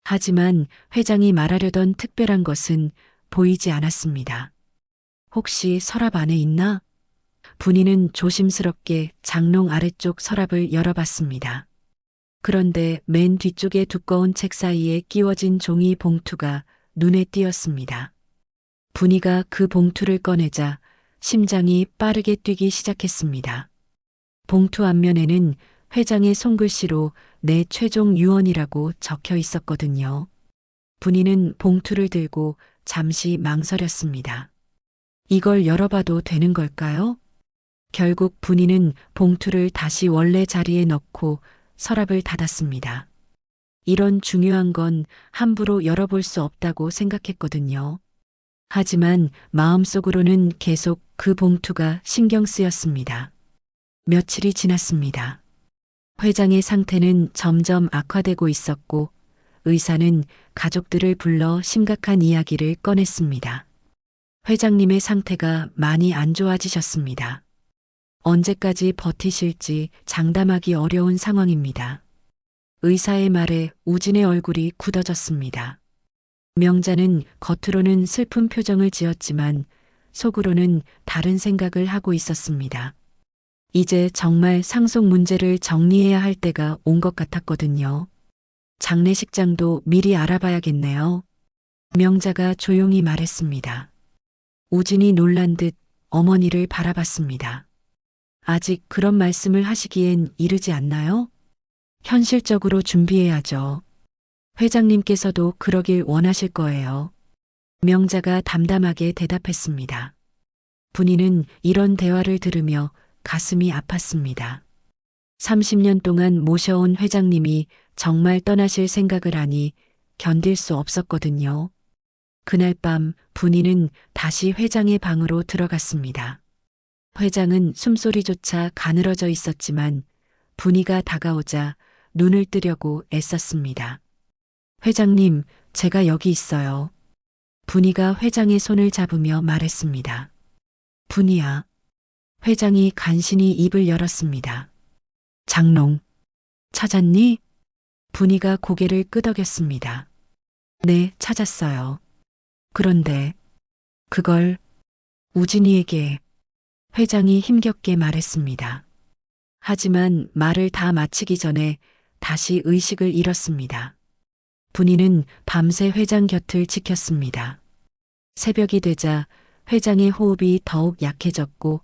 하지만 회장이 말하려던 특별한 것은 보이지 않았습니다. 혹시 서랍 안에 있나? 분이는 조심스럽게 장롱 아래쪽 서랍을 열어봤습니다. 그런데 맨 뒤쪽에 두꺼운 책 사이에 끼워진 종이 봉투가 눈에 띄었습니다. 분이가 그 봉투를 꺼내자 심장이 빠르게 뛰기 시작했습니다. 봉투 앞면에는 회장의 손글씨로 내 최종 유언이라고 적혀 있었거든요. 분이는 봉투를 들고 잠시 망설였습니다. 이걸 열어봐도 되는 걸까요? 결국 분이는 봉투를 다시 원래 자리에 넣고 서랍을 닫았습니다. 이런 중요한 건 함부로 열어볼 수 없다고 생각했거든요. 하지만 마음속으로는 계속 그 봉투가 신경 쓰였습니다. 며칠이 지났습니다. 회장의 상태는 점점 악화되고 있었고 의사는 가족들을 불러 심각한 이야기를 꺼냈습니다. 회장님의 상태가 많이 안 좋아지셨습니다. 언제까지 버티실지 장담하기 어려운 상황입니다. 의사의 말에 우진의 얼굴이 굳어졌습니다. 명자는 겉으로는 슬픈 표정을 지었지만 속으로는 다른 생각을 하고 있었습니다. 이제 정말 상속 문제를 정리해야 할 때가 온 것 같았거든요. 장례식장도 미리 알아봐야겠네요. 명자가 조용히 말했습니다. 우진이 놀란 듯 어머니를 바라봤습니다. 아직 그런 말씀을 하시기엔 이르지 않나요? 현실적으로 준비해야죠. 회장님께서도 그러길 원하실 거예요. 명자가 담담하게 대답했습니다. 분이는 이런 대화를 들으며 가슴이 아팠습니다. 30년 동안 모셔온 회장님이 정말 떠나실 생각을 하니 견딜 수 없었거든요. 그날 밤 분이는 다시 회장의 방으로 들어갔습니다. 회장은 숨소리조차 가늘어져 있었지만 분이가 다가오자 눈을 뜨려고 애썼습니다. 회장님, 제가 여기 있어요. 분이가 회장의 손을 잡으며 말했습니다. 분이야. 회장이 간신히 입을 열었습니다. 장롱, 찾았니? 분이가 고개를 끄덕였습니다. 네, 찾았어요. 그런데 그걸 우진이에게 회장이 힘겹게 말했습니다. 하지만 말을 다 마치기 전에 다시 의식을 잃었습니다. 분이는 밤새 회장 곁을 지켰습니다. 새벽이 되자 회장의 호흡이 더욱 약해졌고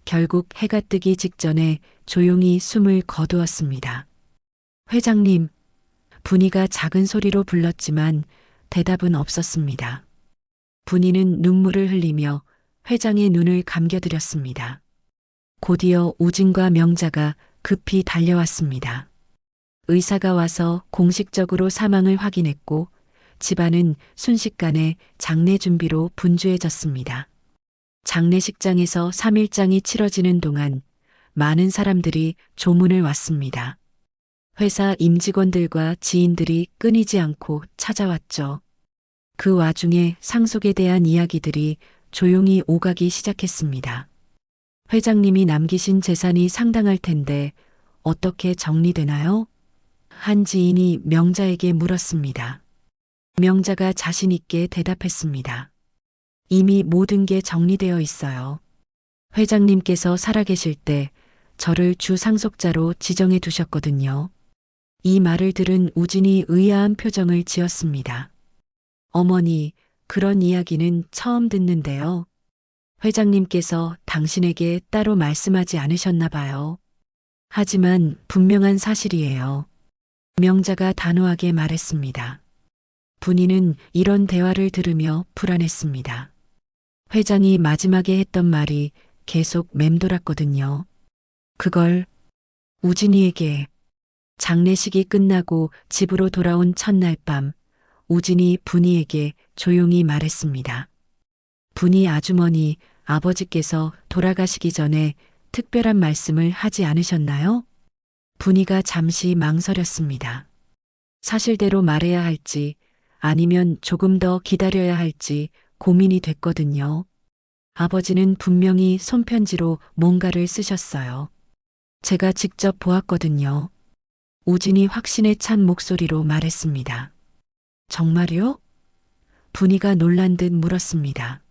결국 해가 뜨기 직전에 조용히 숨을 거두었습니다. 회장님, 분이가 작은 소리로 불렀지만 대답은 없었습니다. 분이는 눈물을 흘리며 회장의 눈을 감겨드렸습니다. 곧이어 우진과 명자가 급히 달려왔습니다. 의사가 와서 공식적으로 사망을 확인했고 집안은 순식간에 장례 준비로 분주해졌습니다. 장례식장에서 3일장이 치러지는 동안 많은 사람들이 조문을 왔습니다. 회사 임직원들과 지인들이 끊이지 않고 찾아왔죠. 그 와중에 상속에 대한 이야기들이 조용히 오가기 시작했습니다. 회장님이 남기신 재산이 상당할 텐데 어떻게 정리되나요? 한 지인이 명자에게 물었습니다. 명자가 자신 있게 대답했습니다. 이미 모든 게 정리되어 있어요. 회장님께서 살아계실 때 저를 주 상속자로 지정해 두셨거든요. 이 말을 들은 우진이 의아한 표정을 지었습니다. 어머니, 그런 이야기는 처음 듣는데요. 회장님께서 당신에게 따로 말씀하지 않으셨나 봐요. 하지만 분명한 사실이에요. 명자가 단호하게 말했습니다. 분이는 이런 대화를 들으며 불안했습니다. 회장이 마지막에 했던 말이 계속 맴돌았거든요. 그걸 우진이에게. 장례식이 끝나고 집으로 돌아온 첫날 밤 우진이 분이에게 조용히 말했습니다. 분이 아주머니, 아버지께서 돌아가시기 전에 특별한 말씀을 하지 않으셨나요? 분이가 잠시 망설였습니다. 사실대로 말해야 할지 아니면 조금 더 기다려야 할지 고민이 됐거든요. 아버지는 분명히 손편지로 뭔가를 쓰셨어요. 제가 직접 보았거든요. 우진이 확신에 찬 목소리로 말했습니다. 정말요? 분이가 놀란 듯 물었습니다.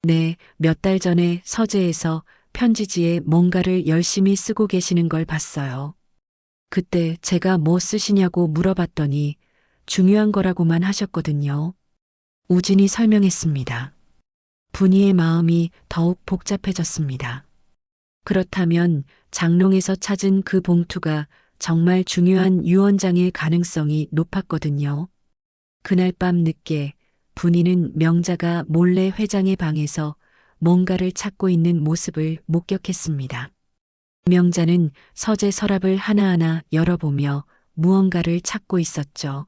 네, 몇 달 전에 서재에서 편지지에 뭔가를 열심히 쓰고 계시는 걸 봤어요. 그때 제가 뭐 쓰시냐고 물어봤더니 중요한 거라고만 하셨거든요. 우진이 설명했습니다. 분이의 마음이 더욱 복잡해졌습니다. 그렇다면 장롱에서 찾은 그 봉투가 정말 중요한 유언장일 가능성이 높았거든요. 그날 밤 늦게 분이는 명자가 몰래 회장의 방에서 뭔가를 찾고 있는 모습을 목격했습니다. 명자는 서재 서랍을 하나하나 열어보며 무언가를 찾고 있었죠.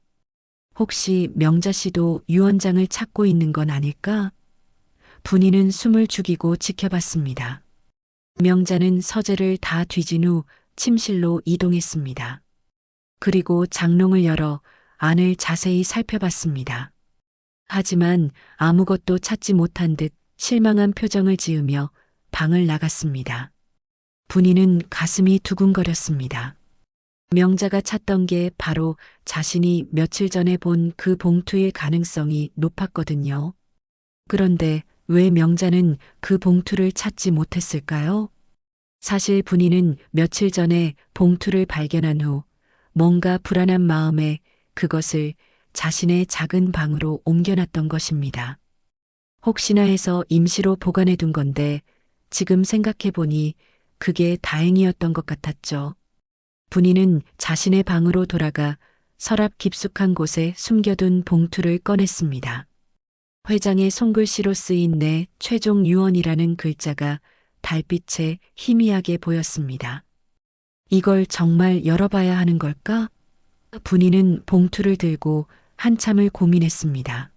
혹시 명자 씨도 유언장을 찾고 있는 건 아닐까? 분이는 숨을 죽이고 지켜봤습니다. 명자는 서재를 다 뒤진 후 침실로 이동했습니다. 그리고 장롱을 열어 안을 자세히 살펴봤습니다. 하지만 아무것도 찾지 못한 듯 실망한 표정을 지으며 방을 나갔습니다. 분이는 가슴이 두근거렸습니다. 명자가 찾던 게 바로 자신이 며칠 전에 본 그 봉투일 가능성이 높았거든요. 그런데 왜 명자는 그 봉투를 찾지 못했을까요? 사실 분이는 며칠 전에 봉투를 발견한 후 뭔가 불안한 마음에 그것을 자신의 작은 방으로 옮겨놨던 것입니다. 혹시나 해서 임시로 보관해 둔 건데 지금 생각해 보니 그게 다행이었던 것 같았죠. 분이는 자신의 방으로 돌아가 서랍 깊숙한 곳에 숨겨둔 봉투를 꺼냈습니다. 회장의 손글씨로 쓰인 내 최종 유언이라는 글자가 달빛에 희미하게 보였습니다. 이걸 정말 열어봐야 하는 걸까? 분이는 봉투를 들고 한참을 고민했습니다.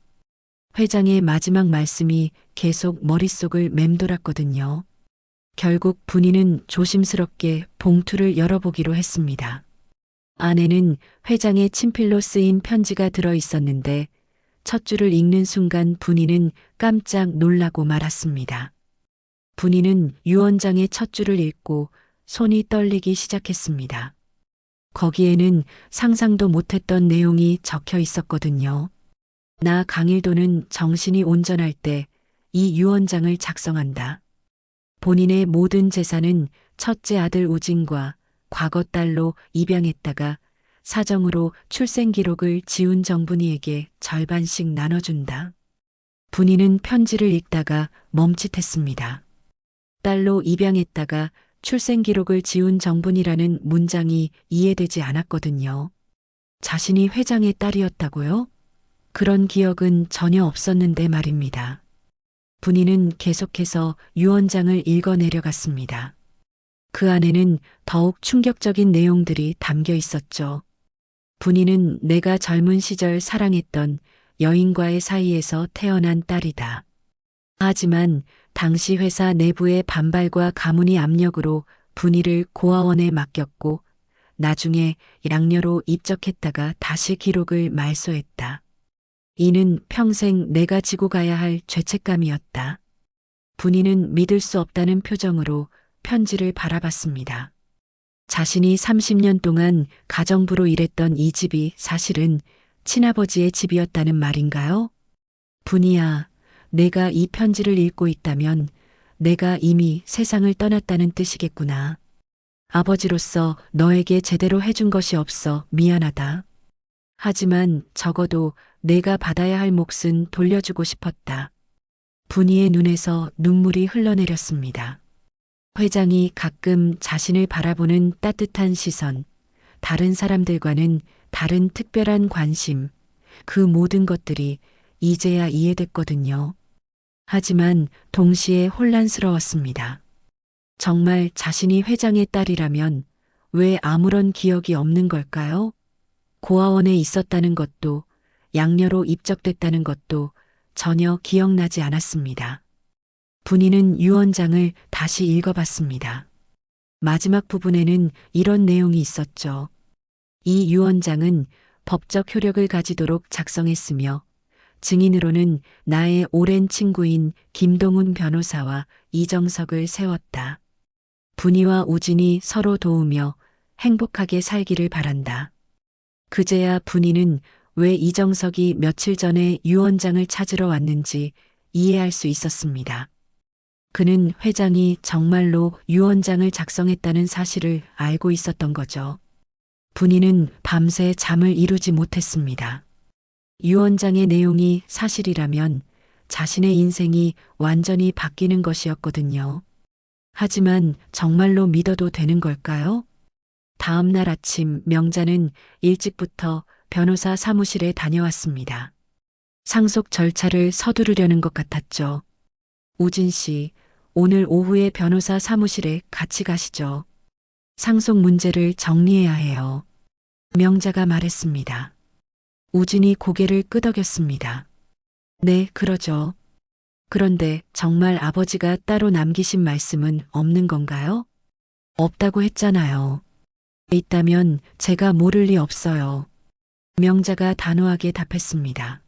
회장의 마지막 말씀이 계속 머릿속을 맴돌았거든요. 결국 분이는 조심스럽게 봉투를 열어보기로 했습니다. 안에는 회장의 친필로 쓰인 편지가 들어 있었는데 첫 줄을 읽는 순간 분이는 깜짝 놀라고 말았습니다. 분이는 유언장의 첫 줄을 읽고 손이 떨리기 시작했습니다. 거기에는 상상도 못했던 내용이 적혀 있었거든요. 나 강일도는 정신이 온전할 때 이 유언장을 작성한다. 본인의 모든 재산은 첫째 아들 우진과 과거 딸로 입양했다가 사정으로 출생 기록을 지운 정분이에게 절반씩 나눠준다. 분이는 편지를 읽다가 멈칫했습니다. 딸로 입양했다가 출생 기록을 지운 정분이라는 문장이 이해되지 않았거든요. 자신이 회장의 딸이었다고요? 그런 기억은 전혀 없었는데 말입니다. 분이는 계속해서 유언장을 읽어 내려갔습니다. 그 안에는 더욱 충격적인 내용들이 담겨 있었죠. 분이는 내가 젊은 시절 사랑했던 여인과의 사이에서 태어난 딸이다. 하지만 당시 회사 내부의 반발과 가문의 압력으로 분이를 고아원에 맡겼고 나중에 양녀로 입적했다가 다시 기록을 말소했다. 이는 평생 내가 지고 가야 할 죄책감이었다. 분이는 믿을 수 없다는 표정으로 편지를 바라봤습니다. 자신이 30년 동안 가정부로 일했던 이 집이 사실은 친아버지의 집이었다는 말인가요? 분이야, 내가 이 편지를 읽고 있다면 내가 이미 세상을 떠났다는 뜻이겠구나. 아버지로서 너에게 제대로 해준 것이 없어 미안하다. 하지만 적어도 내가 받아야 할 몫은 돌려주고 싶었다. 분이의 눈에서 눈물이 흘러내렸습니다. 회장이 가끔 자신을 바라보는 따뜻한 시선, 다른 사람들과는 다른 특별한 관심, 그 모든 것들이 이제야 이해됐거든요. 하지만 동시에 혼란스러웠습니다. 정말 자신이 회장의 딸이라면 왜 아무런 기억이 없는 걸까요? 고아원에 있었다는 것도 양녀로 입적됐다는 것도 전혀 기억나지 않았습니다. 분이는 유언장을 다시 읽어봤습니다. 마지막 부분에는 이런 내용이 있었죠. 이 유언장은 법적 효력을 가지도록 작성했으며 증인으로는 나의 오랜 친구인 김동훈 변호사와 이정석을 세웠다. 분이와 우진이 서로 도우며 행복하게 살기를 바란다. 그제야 분이는 왜 이정석이 며칠 전에 유 원장을 찾으러 왔는지 이해할 수 있었습니다. 그는 회장이 정말로 유 원장을 작성했다는 사실을 알고 있었던 거죠. 분이는 밤새 잠을 이루지 못했습니다. 유 원장의 내용이 사실이라면 자신의 인생이 완전히 바뀌는 것이었거든요. 하지만 정말로 믿어도 되는 걸까요? 다음 날 아침 명자는 일찍부터 변호사 사무실에 다녀왔습니다. 상속 절차를 서두르려는 것 같았죠. 우진 씨, 오늘 오후에 변호사 사무실에 같이 가시죠. 상속 문제를 정리해야 해요. 명자가 말했습니다. 우진이 고개를 끄덕였습니다. 네, 그러죠. 그런데 정말 아버지가 따로 남기신 말씀은 없는 건가요? 없다고 했잖아요. 있다면 제가 모를 리 없어요. 명자가 단호하게 답했습니다.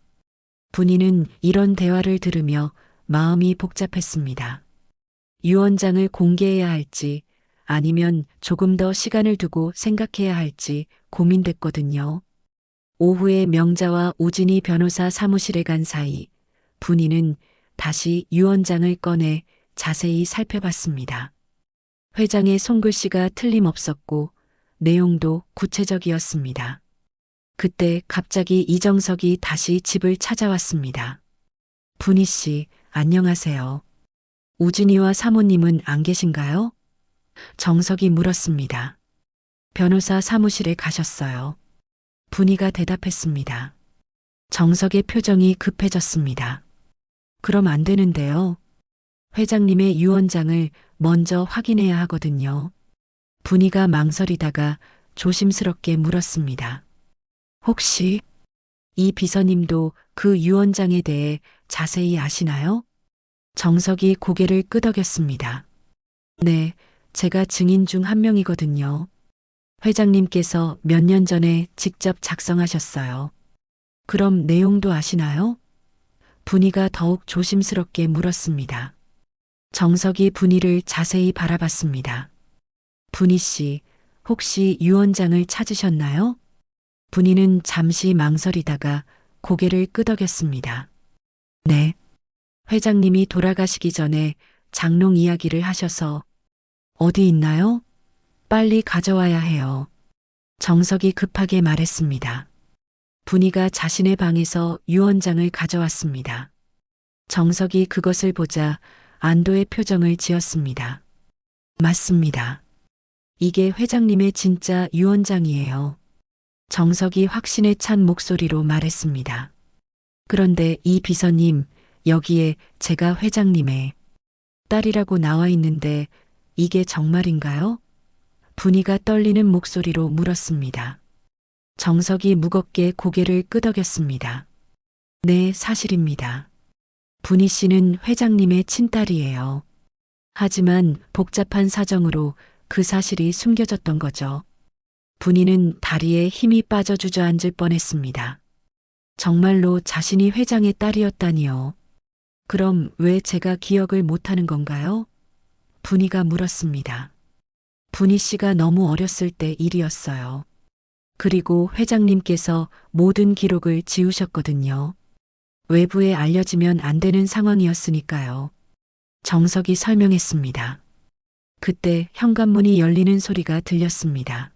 분이는 이런 대화를 들으며 마음이 복잡했습니다. 유 원장을 공개해야 할지 아니면 조금 더 시간을 두고 생각해야 할지 고민됐거든요. 오후에 명자와 우진이 변호사 사무실에 간 사이 분이는 다시 유 원장을 꺼내 자세히 살펴봤습니다. 회장의 손글씨가 틀림없었고 내용도 구체적이었습니다. 그때 갑자기 이정석이 다시 집을 찾아왔습니다. 분희 씨, 안녕하세요. 우진이와 사모님은 안 계신가요? 정석이 물었습니다. 변호사 사무실에 가셨어요. 분희가 대답했습니다. 정석의 표정이 급해졌습니다. 그럼 안 되는데요. 회장님의 유 원장을 먼저 확인해야 하거든요. 분희가 망설이다가 조심스럽게 물었습니다. 혹시 이 비서님도 그 유 원장에 대해 자세히 아시나요? 정석이 고개를 끄덕였습니다. 네, 제가 증인 중 한 명이거든요. 회장님께서 몇 년 전에 직접 작성하셨어요. 그럼 내용도 아시나요? 분희가 더욱 조심스럽게 물었습니다. 정석이 분희를 자세히 바라봤습니다. 분희 씨, 혹시 유 원장을 찾으셨나요? 분희는 잠시 망설이다가 고개를 끄덕였습니다. 네. 회장님이 돌아가시기 전에 장롱 이야기를 하셔서 어디 있나요? 빨리 가져와야 해요. 정석이 급하게 말했습니다. 분희가 자신의 방에서 유 원장을 가져왔습니다. 정석이 그것을 보자 안도의 표정을 지었습니다. 맞습니다. 이게 회장님의 진짜 유 원장이에요. 정석이 확신에 찬 목소리로 말했습니다. 그런데 이 비서님, 여기에 제가 회장님의 딸이라고 나와 있는데 이게 정말인가요? 분희가 떨리는 목소리로 물었습니다. 정석이 무겁게 고개를 끄덕였습니다. 네, 사실입니다. 분희 씨는 회장님의 친딸이에요. 하지만 복잡한 사정으로 그 사실이 숨겨졌던 거죠. 분희는 다리에 힘이 빠져 주저앉을 뻔했습니다. 정말로 자신이 회장의 딸이었다니요. 그럼 왜 제가 기억을 못하는 건가요? 분희가 물었습니다. 분희 씨가 너무 어렸을 때 일이었어요. 그리고 회장님께서 모든 기록을 지우셨거든요. 외부에 알려지면 안 되는 상황이었으니까요. 정석이 설명했습니다. 그때 현관문이 열리는 소리가 들렸습니다.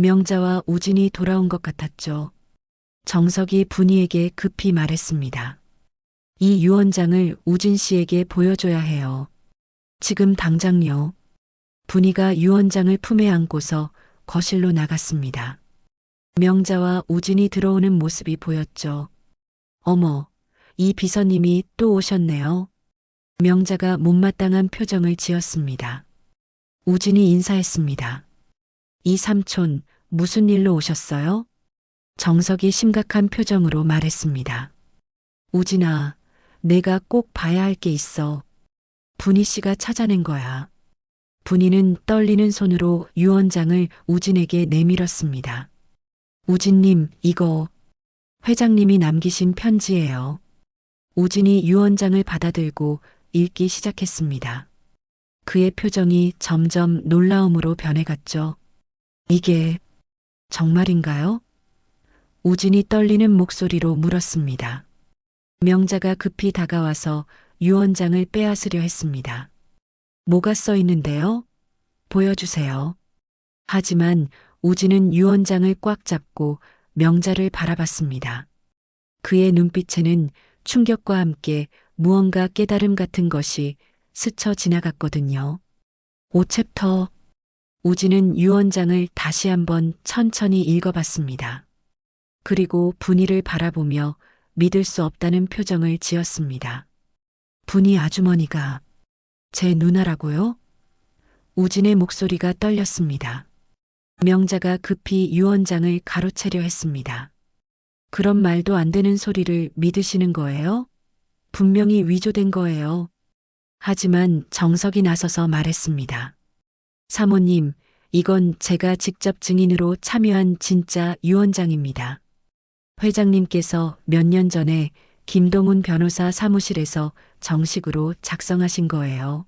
명자와 우진이 돌아온 것 같았죠. 정석이 분희에게 급히 말했습니다. 이 유 원장을 우진 씨에게 보여줘야 해요. 지금 당장요. 분희가 유 원장을 품에 안고서 거실로 나갔습니다. 명자와 우진이 들어오는 모습이 보였죠. 어머, 이 비서님이 또 오셨네요. 명자가 못마땅한 표정을 지었습니다. 우진이 인사했습니다. 이 삼촌, 무슨 일로 오셨어요? 정석이 심각한 표정으로 말했습니다. 우진아, 내가 꼭 봐야 할 게 있어. 분희 씨가 찾아낸 거야. 분희는 떨리는 손으로 유 원장을 우진에게 내밀었습니다. 우진님, 이거 회장님이 남기신 편지예요. 우진이 유언장을 받아들고 읽기 시작했습니다. 그의 표정이 점점 놀라움으로 변해갔죠. 이게 정말인가요? 우진이 떨리는 목소리로 물었습니다. 명자가 급히 다가와서 유언장을 빼앗으려 했습니다. 뭐가 써 있는데요? 보여주세요. 하지만 우진은 유언장을 꽉 잡고 명자를 바라봤습니다. 그의 눈빛에는 충격과 함께 무언가 깨달음 같은 것이 스쳐 지나갔거든요. 5챕터. 우진은 유언장을 다시 한번 천천히 읽어봤습니다. 그리고 분이를 바라보며 믿을 수 없다는 표정을 지었습니다. 분이 아주머니가 제 누나라고요? 우진의 목소리가 떨렸습니다. 명자가 급히 유언장을 가로채려 했습니다. 그런 말도 안 되는 소리를 믿으시는 거예요? 분명히 위조된 거예요. 하지만 정석이 나서서 말했습니다. 사모님, 이건 제가 직접 증인으로 참여한 진짜 유언장입니다. 회장님께서 몇 년 전에 김동훈 변호사 사무실에서 정식으로 작성하신 거예요.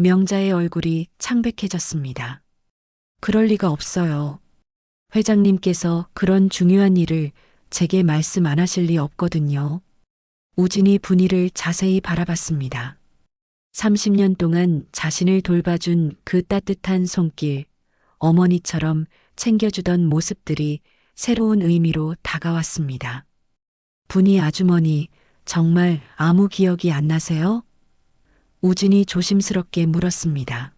명자의 얼굴이 창백해졌습니다. 그럴 리가 없어요. 회장님께서 그런 중요한 일을 제게 말씀 안 하실 리 없거든요. 우진이 분이를 자세히 바라봤습니다. 30년 동안 자신을 돌봐준 그 따뜻한 손길, 어머니처럼 챙겨주던 모습들이 새로운 의미로 다가왔습니다. 분이 아주머니, 정말 아무 기억이 안 나세요? 우진이 조심스럽게 물었습니다.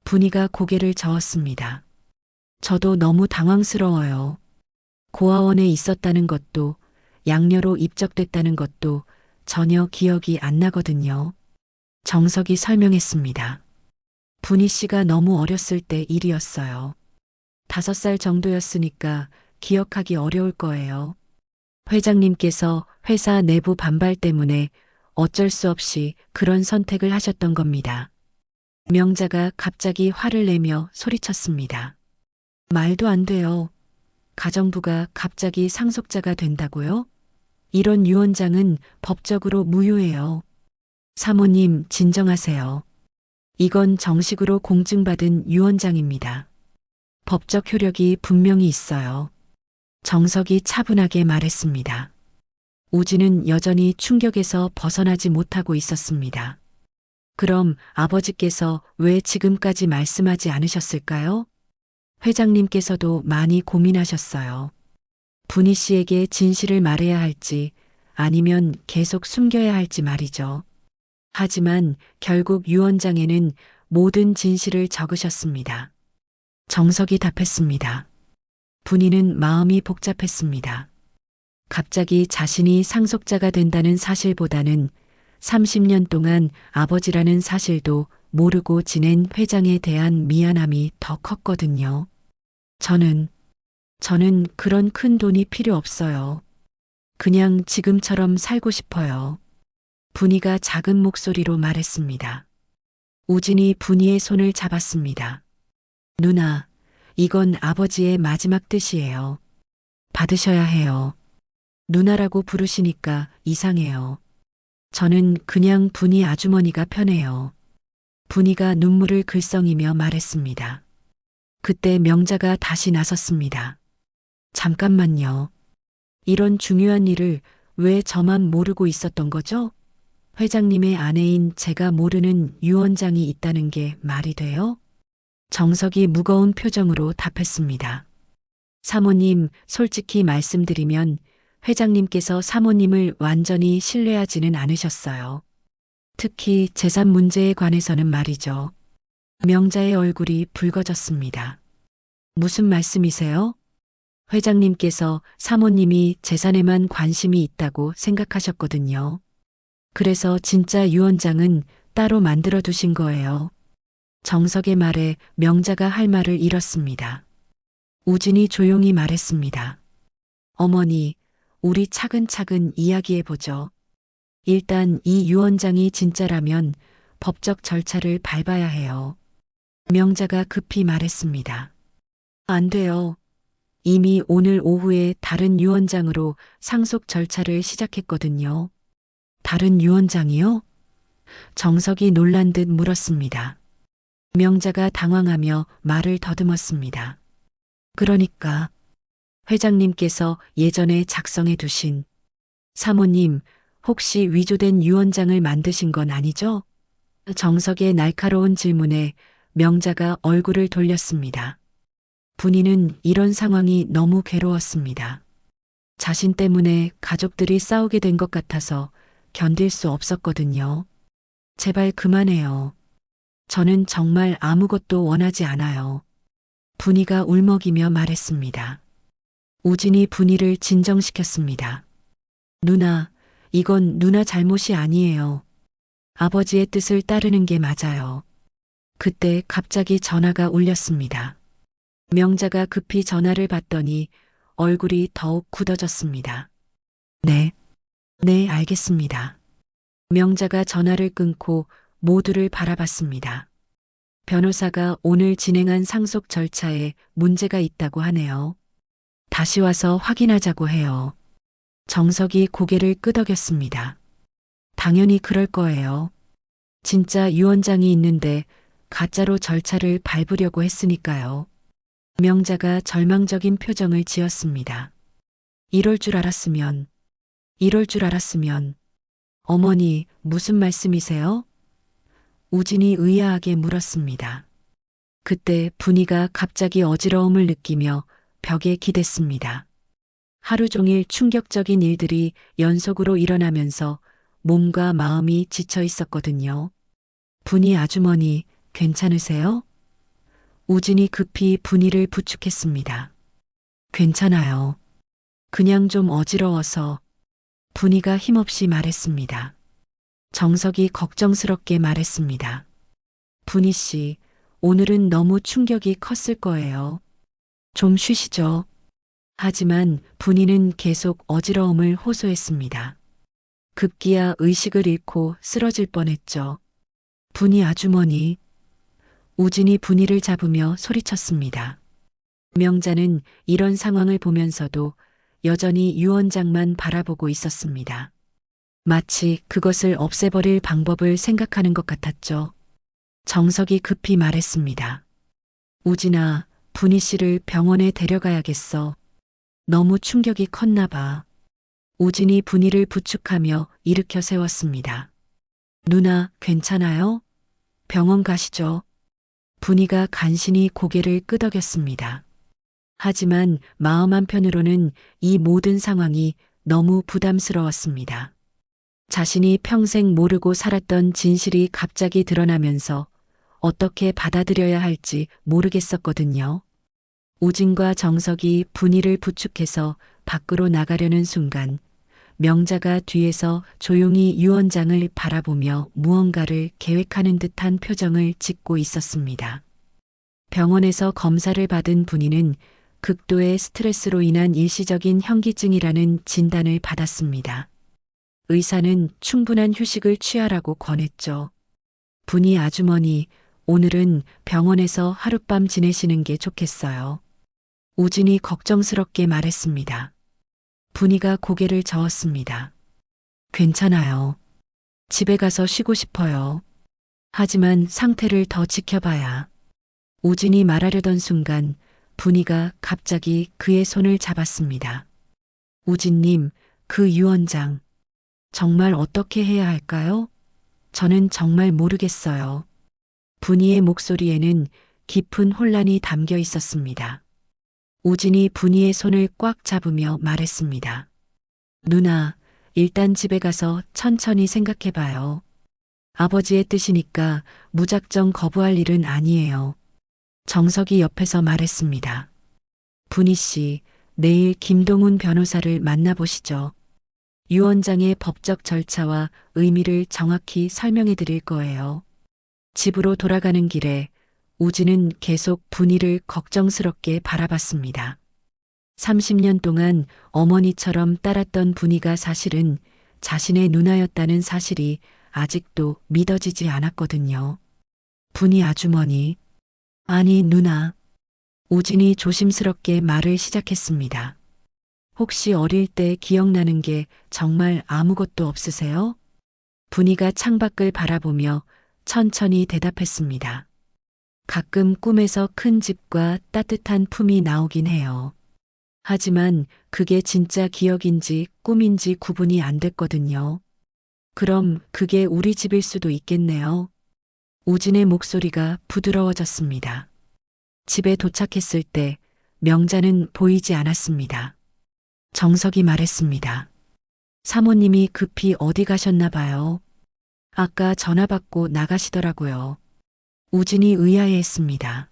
분이가 고개를 저었습니다. 저도 너무 당황스러워요. 고아원에 있었다는 것도, 양녀로 입적됐다는 것도 전혀 기억이 안 나거든요. 정석이 설명했습니다. 분희 씨가 너무 어렸을 때 일이었어요. 5살 정도였으니까 기억하기 어려울 거예요. 회장님께서 회사 내부 반발 때문에 어쩔 수 없이 그런 선택을 하셨던 겁니다. 명자가 갑자기 화를 내며 소리쳤습니다. 말도 안 돼요. 가정부가 갑자기 상속자가 된다고요? 이런 유언장은 법적으로 무효해요. 사모님, 진정하세요. 이건 정식으로 공증받은 유언장입니다. 법적 효력이 분명히 있어요. 정석이 차분하게 말했습니다. 우진은 여전히 충격에서 벗어나지 못하고 있었습니다. 그럼 아버지께서 왜 지금까지 말씀하지 않으셨을까요? 회장님께서도 많이 고민하셨어요. 분희 씨에게 진실을 말해야 할지 아니면 계속 숨겨야 할지 말이죠. 하지만 결국 유언장에는 모든 진실을 적으셨습니다. 정석이 답했습니다. 분희는 마음이 복잡했습니다. 갑자기 자신이 상속자가 된다는 사실보다는 30년 동안 아버지라는 사실도 모르고 지낸 회장에 대한 미안함이 더 컸거든요. 저는 그런 큰 돈이 필요 없어요. 그냥 지금처럼 살고 싶어요. 분희가 작은 목소리로 말했습니다. 우진이 분희의 손을 잡았습니다. 누나, 이건 아버지의 마지막 뜻이에요. 받으셔야 해요. 누나라고 부르시니까 이상해요. 저는 그냥 분희 아주머니가 편해요. 분희가 눈물을 글썽이며 말했습니다. 그때 명자가 다시 나섰습니다. 잠깐만요. 이런 중요한 일을 왜 저만 모르고 있었던 거죠? 회장님의 아내인 제가 모르는 유언장이 있다는 게 말이 돼요? 정석이 무거운 표정으로 답했습니다. 사모님, 솔직히 말씀드리면 회장님께서 사모님을 완전히 신뢰하지는 않으셨어요. 특히 재산 문제에 관해서는 말이죠. 명자의 얼굴이 붉어졌습니다. 무슨 말씀이세요? 회장님께서 사모님이 재산에만 관심이 있다고 생각하셨거든요. 그래서 진짜 유언장은 따로 만들어 두신 거예요. 정석의 말에 명자가 할 말을 잃었습니다. 우진이 조용히 말했습니다. 어머니, 우리 차근차근 이야기해보죠. 일단 이 유언장이 진짜라면 법적 절차를 밟아야 해요. 명자가 급히 말했습니다. 안 돼요. 이미 오늘 오후에 다른 유언장으로 상속 절차를 시작했거든요. 다른 유언장이요? 정석이 놀란 듯 물었습니다. 명자가 당황하며 말을 더듬었습니다. 그러니까 회장님께서 예전에 작성해 두신 사모님 혹시 위조된 유언장을 만드신 건 아니죠? 정석의 날카로운 질문에 명자가 얼굴을 돌렸습니다. 분이는 이런 상황이 너무 괴로웠습니다. 자신 때문에 가족들이 싸우게 된 것 같아서 견딜 수 없었거든요. 제발 그만해요. 저는 정말 아무것도 원하지 않아요. 분이가 울먹이며 말했습니다. 우진이 분이를 진정시켰습니다. 누나, 이건 누나 잘못이 아니에요. 아버지의 뜻을 따르는 게 맞아요. 그때 갑자기 전화가 울렸습니다. 명자가 급히 전화를 받더니 얼굴이 더욱 굳어졌습니다. 네, 알겠습니다. 명자가 전화를 끊고 모두를 바라봤습니다. 변호사가 오늘 진행한 상속 절차에 문제가 있다고 하네요. 다시 와서 확인하자고 해요. 정석이 고개를 끄덕였습니다. 당연히 그럴 거예요. 진짜 유언장이 있는데 가짜로 절차를 밟으려고 했으니까요. 명자가 절망적인 표정을 지었습니다. 이럴 줄 알았으면. 어머니, 무슨 말씀이세요? 우진이 의아하게 물었습니다. 그때 분이가 갑자기 어지러움을 느끼며 벽에 기댔습니다. 하루 종일 충격적인 일들이 연속으로 일어나면서 몸과 마음이 지쳐 있었거든요. 분이 아주머니, 괜찮으세요? 우진이 급히 분이를 부축했습니다. 괜찮아요. 그냥 좀 어지러워서. 분이가 힘없이 말했습니다. 정석이 걱정스럽게 말했습니다. 분이 씨, 오늘은 너무 충격이 컸을 거예요. 좀 쉬시죠. 하지만 분이는 계속 어지러움을 호소했습니다. 급기야 의식을 잃고 쓰러질 뻔했죠. 분이 아주머니. 우진이 분이를 잡으며 소리쳤습니다. 명자는 이런 상황을 보면서도 여전히 유언장만 바라보고 있었습니다. 마치 그것을 없애버릴 방법을 생각하는 것 같았죠. 정석이 급히 말했습니다. 우진아, 분이 씨를 병원에 데려가야겠어. 너무 충격이 컸나 봐. 우진이 분이를 부축하며 일으켜 세웠습니다. 누나, 괜찮아요? 병원 가시죠. 분이가 간신히 고개를 끄덕였습니다. 하지만 마음 한편으로는 이 모든 상황이 너무 부담스러웠습니다. 자신이 평생 모르고 살았던 진실이 갑자기 드러나면서 어떻게 받아들여야 할지 모르겠었거든요. 우진과 정석이 분이를 부축해서 밖으로 나가려는 순간 명자가 뒤에서 조용히 유언장을 바라보며 무언가를 계획하는 듯한 표정을 짓고 있었습니다. 병원에서 검사를 받은 분이는 극도의 스트레스로 인한 일시적인 현기증이라는 진단을 받았습니다. 의사는 충분한 휴식을 취하라고 권했죠. 분이 아주머니, 오늘은 병원에서 하룻밤 지내시는 게 좋겠어요. 우진이 걱정스럽게 말했습니다. 분이가 고개를 저었습니다. 괜찮아요. 집에 가서 쉬고 싶어요. 하지만 상태를 더 지켜봐야. 우진이 말하려던 순간 분이가 갑자기 그의 손을 잡았습니다. 우진님, 그 유언장 정말 어떻게 해야 할까요? 저는 정말 모르겠어요. 분이의 목소리에는 깊은 혼란이 담겨 있었습니다. 우진이 분이의 손을 꽉 잡으며 말했습니다. 누나, 일단 집에 가서 천천히 생각해봐요. 아버지의 뜻이니까 무작정 거부할 일은 아니에요. 정석이 옆에서 말했습니다. 분이 씨, 내일 김동훈 변호사를 만나보시죠. 유언장의 법적 절차와 의미를 정확히 설명해 드릴 거예요. 집으로 돌아가는 길에 우진은 계속 분이를 걱정스럽게 바라봤습니다. 30년 동안 어머니처럼 따랐던 분이가 사실은 자신의 누나였다는 사실이 아직도 믿어지지 않았거든요. 분이 아주머니, 아니 누나. 우진이 조심스럽게 말을 시작했습니다. 혹시 어릴 때 기억나는 게 정말 아무것도 없으세요? 분이가 창밖을 바라보며 천천히 대답했습니다. 가끔 꿈에서 큰 집과 따뜻한 품이 나오긴 해요. 하지만 그게 진짜 기억인지 꿈인지 구분이 안 됐거든요. 그럼 그게 우리 집일 수도 있겠네요. 우진의 목소리가 부드러워졌습니다. 집에 도착했을 때 명자는 보이지 않았습니다. 정석이 말했습니다. 사모님이 급히 어디 가셨나 봐요. 아까 전화 받고 나가시더라고요. 우진이 의아해했습니다.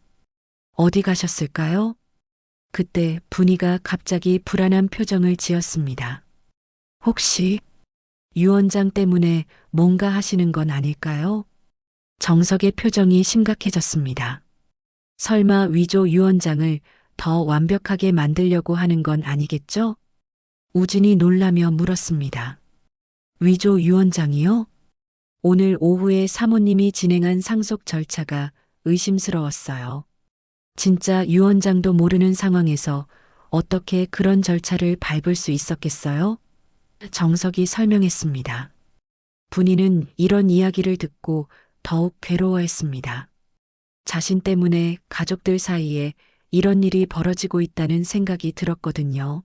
어디 가셨을까요? 그때 분이가 갑자기 불안한 표정을 지었습니다. 혹시 유 원장 때문에 뭔가 하시는 건 아닐까요? 정석의 표정이 심각해졌습니다. 설마 위조 유 원장을 더 완벽하게 만들려고 하는 건 아니겠죠? 우진이 놀라며 물었습니다. 위조 유 원장이요? 오늘 오후에 사모님이 진행한 상속 절차가 의심스러웠어요. 진짜 유 원장도 모르는 상황에서 어떻게 그런 절차를 밟을 수 있었겠어요? 정석이 설명했습니다. 분이는 이런 이야기를 듣고 더욱 괴로워했습니다. 자신 때문에 가족들 사이에 이런 일이 벌어지고 있다는 생각이 들었거든요.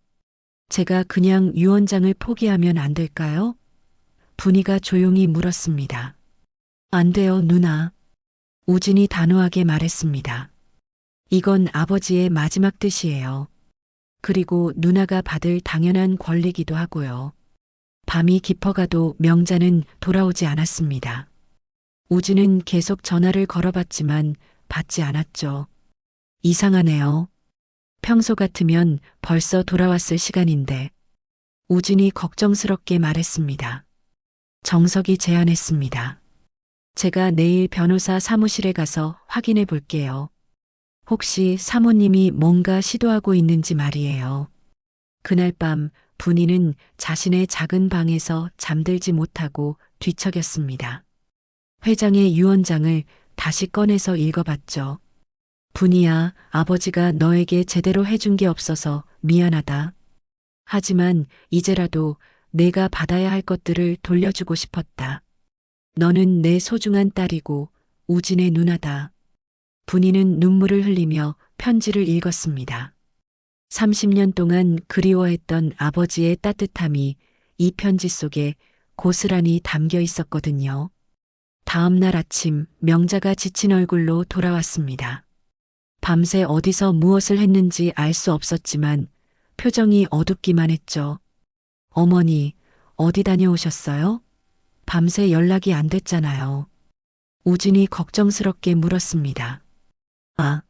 제가 그냥 유 원장을 포기하면 안 될까요? 분이가 조용히 물었습니다. 안 돼요, 누나. 우진이 단호하게 말했습니다. 이건 아버지의 마지막 뜻이에요. 그리고 누나가 받을 당연한 권리기도 하고요. 밤이 깊어가도 명자는 돌아오지 않았습니다. 우진은 계속 전화를 걸어봤지만 받지 않았죠. 이상하네요. 평소 같으면 벌써 돌아왔을 시간인데. 우진이 걱정스럽게 말했습니다. 정석이 제안했습니다. 제가 내일 변호사 사무실에 가서 확인해 볼게요. 혹시 사모님이 뭔가 시도하고 있는지 말이에요. 그날 밤 분이는 자신의 작은 방에서 잠들지 못하고 뒤척였습니다. 회장의 유언장을 다시 꺼내서 읽어봤죠. 분이야, 아버지가 너에게 제대로 해준 게 없어서 미안하다. 하지만 이제라도 내가 받아야 할 것들을 돌려주고 싶었다. 너는 내 소중한 딸이고 우진의 누나다. 분이는 눈물을 흘리며 편지를 읽었습니다. 30년 동안 그리워했던 아버지의 따뜻함이 이 편지 속에 고스란히 담겨 있었거든요. 다음 날 아침 명자가 지친 얼굴로 돌아왔습니다. 밤새 어디서 무엇을 했는지 알 수 없었지만 표정이 어둡기만 했죠. 어머니, 어디 다녀오셨어요? 밤새 연락이 안 됐잖아요. 우진이 걱정스럽게 물었습니다. 아,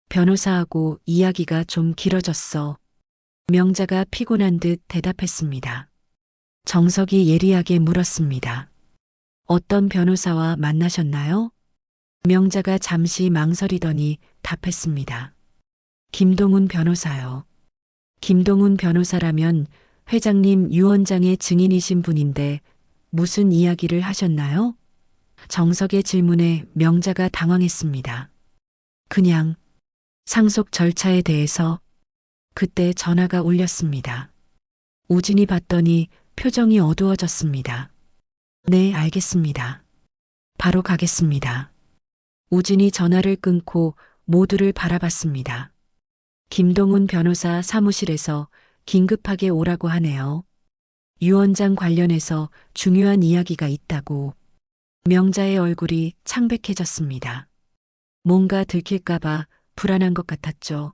변호사하고 이야기가 좀 길어졌어. 명자가 피곤한 듯 대답했습니다. 정석이 예리하게 물었습니다. 어떤 변호사와 만나셨나요? 명자가 잠시 망설이더니 답했습니다. 김동훈 변호사요. 김동훈 변호사라면 회장님 유언장의 증인이신 분인데 무슨 이야기를 하셨나요? 정석의 질문에 명자가 당황했습니다. 그냥 상속 절차에 대해서. 그때 전화가 울렸습니다. 우진이 받더니 표정이 어두워졌습니다. 네, 알겠습니다. 바로 가겠습니다. 우진이 전화를 끊고 모두를 바라봤습니다. 김동훈 변호사 사무실에서 긴급하게 오라고 하네요. 유언장 관련해서 중요한 이야기가 있다고. 명자의 얼굴이 창백해졌습니다. 뭔가 들킬까봐 불안한 것 같았죠.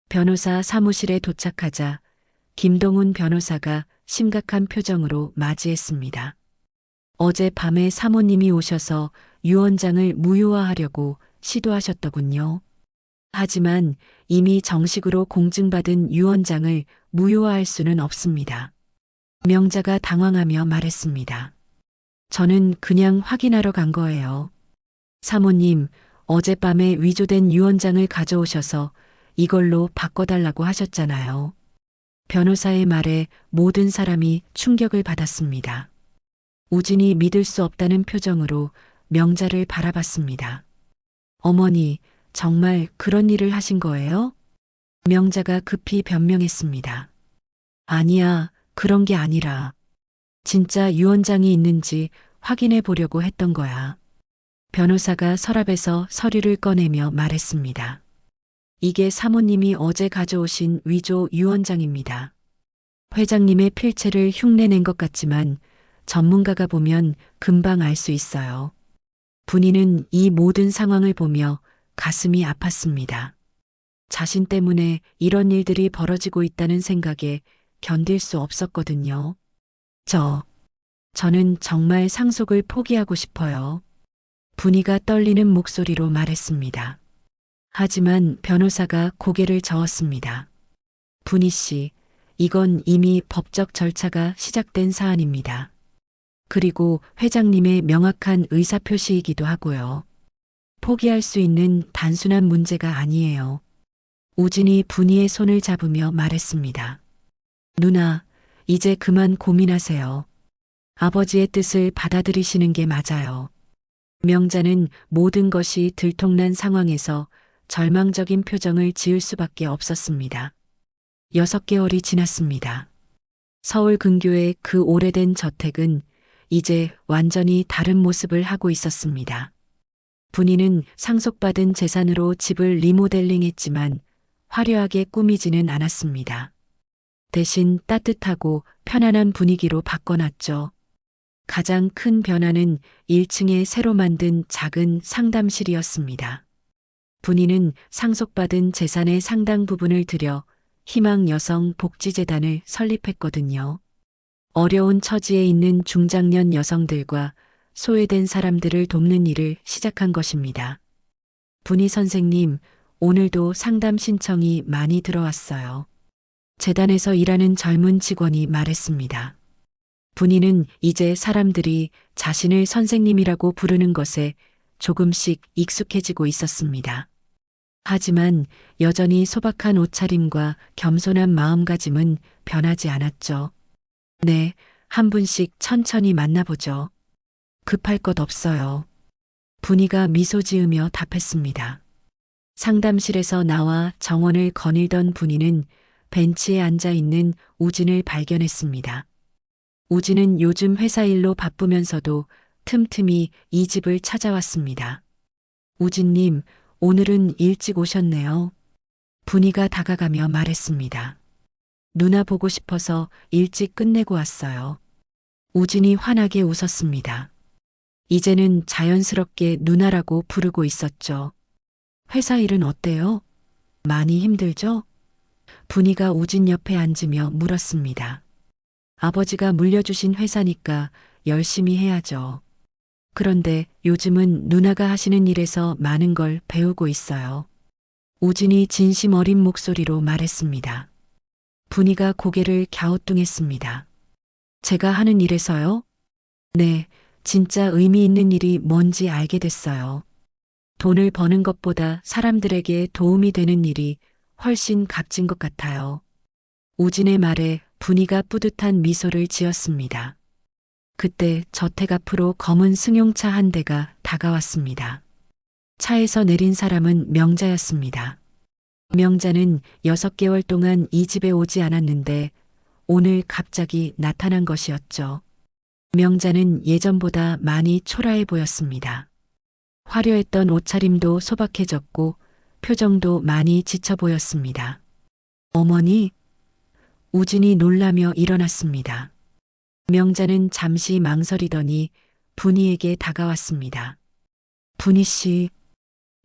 변호사 사무실에 도착하자 김동훈 변호사가 심각한 표정으로 맞이했습니다. 어제 밤에 사모님이 오셔서 유언장을 무효화하려고 시도하셨더군요. 하지만 이미 정식으로 공증받은 유언장을 무효화할 수는 없습니다. 명자가 당황하며 말했습니다. 저는 그냥 확인하러 간 거예요. 사모님, 어젯밤에 위조된 유언장을 가져오셔서 이걸로 바꿔달라고 하셨잖아요. 변호사의 말에 모든 사람이 충격을 받았습니다. 우진이 믿을 수 없다는 표정으로 명자를 바라봤습니다. 어머니, 정말 그런 일을 하신 거예요? 명자가 급히 변명했습니다. 아니야, 그런 게 아니라 진짜 유언장이 있는지 확인해 보려고 했던 거야. 변호사가 서랍에서 서류를 꺼내며 말했습니다. 이게 사모님이 어제 가져오신 위조 유언장입니다. 회장님의 필체를 흉내낸 것 같지만 전문가가 보면 금방 알 수 있어요. 분이는 이 모든 상황을 보며 가슴이 아팠습니다. 자신 때문에 이런 일들이 벌어지고 있다는 생각에 견딜 수 없었거든요. 저는 정말 상속을 포기하고 싶어요. 분이가 떨리는 목소리로 말했습니다. 하지만 변호사가 고개를 저었습니다. 분이 씨, 이건 이미 법적 절차가 시작된 사안입니다. 그리고 회장님의 명확한 의사표시이기도 하고요. 포기할 수 있는 단순한 문제가 아니에요. 우진이 분이의 손을 잡으며 말했습니다. 누나, 이제 그만 고민하세요. 아버지의 뜻을 받아들이시는 게 맞아요. 명자는 모든 것이 들통난 상황에서 절망적인 표정을 지을 수밖에 없었습니다. 6개월이 지났습니다. 서울 근교의 그 오래된 저택은 이제 완전히 다른 모습을 하고 있었습니다. 분이는 상속받은 재산으로 집을 리모델링했지만 화려하게 꾸미지는 않았습니다. 대신 따뜻하고 편안한 분위기로 바꿔놨죠. 가장 큰 변화는 1층에 새로 만든 작은 상담실이었습니다. 분이는 상속받은 재산의 상당 부분을 들여 희망 여성 복지재단을 설립했거든요. 어려운 처지에 있는 중장년 여성들과 소외된 사람들을 돕는 일을 시작한 것입니다. 분이 선생님, 오늘도 상담 신청이 많이 들어왔어요. 재단에서 일하는 젊은 직원이 말했습니다. 분이는 이제 사람들이 자신을 선생님이라고 부르는 것에 조금씩 익숙해지고 있었습니다. 하지만 여전히 소박한 옷차림과 겸손한 마음가짐은 변하지 않았죠. 네, 한 분씩 천천히 만나보죠. 급할 것 없어요. 분이가 미소 지으며 답했습니다. 상담실에서 나와 정원을 거닐던 분이는 벤치에 앉아 있는 우진을 발견했습니다. 우진은 요즘 회사 일로 바쁘면서도 틈틈이 이 집을 찾아왔습니다. 우진님, 오늘은 일찍 오셨네요. 분이가 다가가며 말했습니다. 누나 보고 싶어서 일찍 끝내고 왔어요. 우진이 환하게 웃었습니다. 이제는 자연스럽게 누나라고 부르고 있었죠. 회사 일은 어때요? 많이 힘들죠? 분이가 우진 옆에 앉으며 물었습니다. 아버지가 물려주신 회사니까 열심히 해야죠. 그런데 요즘은 누나가 하시는 일에서 많은 걸 배우고 있어요. 우진이 진심 어린 목소리로 말했습니다. 분이가 고개를 갸우뚱했습니다. 제가 하는 일에서요? 네, 진짜 의미 있는 일이 뭔지 알게 됐어요. 돈을 버는 것보다 사람들에게 도움이 되는 일이 훨씬 값진 것 같아요. 우진의 말에 분이가 뿌듯한 미소를 지었습니다. 그때 저택 앞으로 검은 승용차 한 대가 다가왔습니다. 차에서 내린 사람은 명자였습니다. 명자는 6개월 동안 이 집에 오지 않았는데 오늘 갑자기 나타난 것이었죠. 명자는 예전보다 많이 초라해 보였습니다. 화려했던 옷차림도 소박해졌고 표정도 많이 지쳐 보였습니다. 어머니? 우진이 놀라며 일어났습니다. 명자는 잠시 망설이더니 분이에게 다가왔습니다. 분이 씨,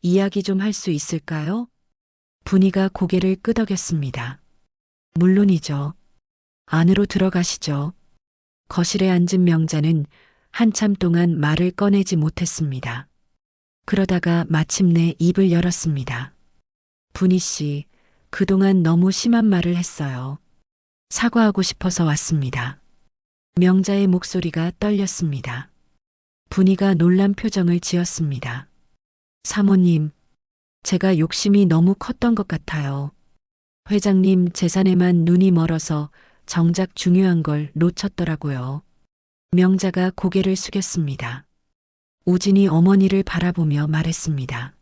이야기 좀 할 수 있을까요? 분이가 고개를 끄덕였습니다. 물론이죠. 안으로 들어가시죠. 거실에 앉은 명자는 한참 동안 말을 꺼내지 못했습니다. 그러다가 마침내 입을 열었습니다. 분이 씨, 그동안 너무 심한 말을 했어요. 사과하고 싶어서 왔습니다. 명자의 목소리가 떨렸습니다. 분이가 놀란 표정을 지었습니다. 사모님, 제가 욕심이 너무 컸던 것 같아요. 회장님 재산에만 눈이 멀어서 정작 중요한 걸 놓쳤더라고요. 명자가 고개를 숙였습니다. 우진이 어머니를 바라보며 말했습니다.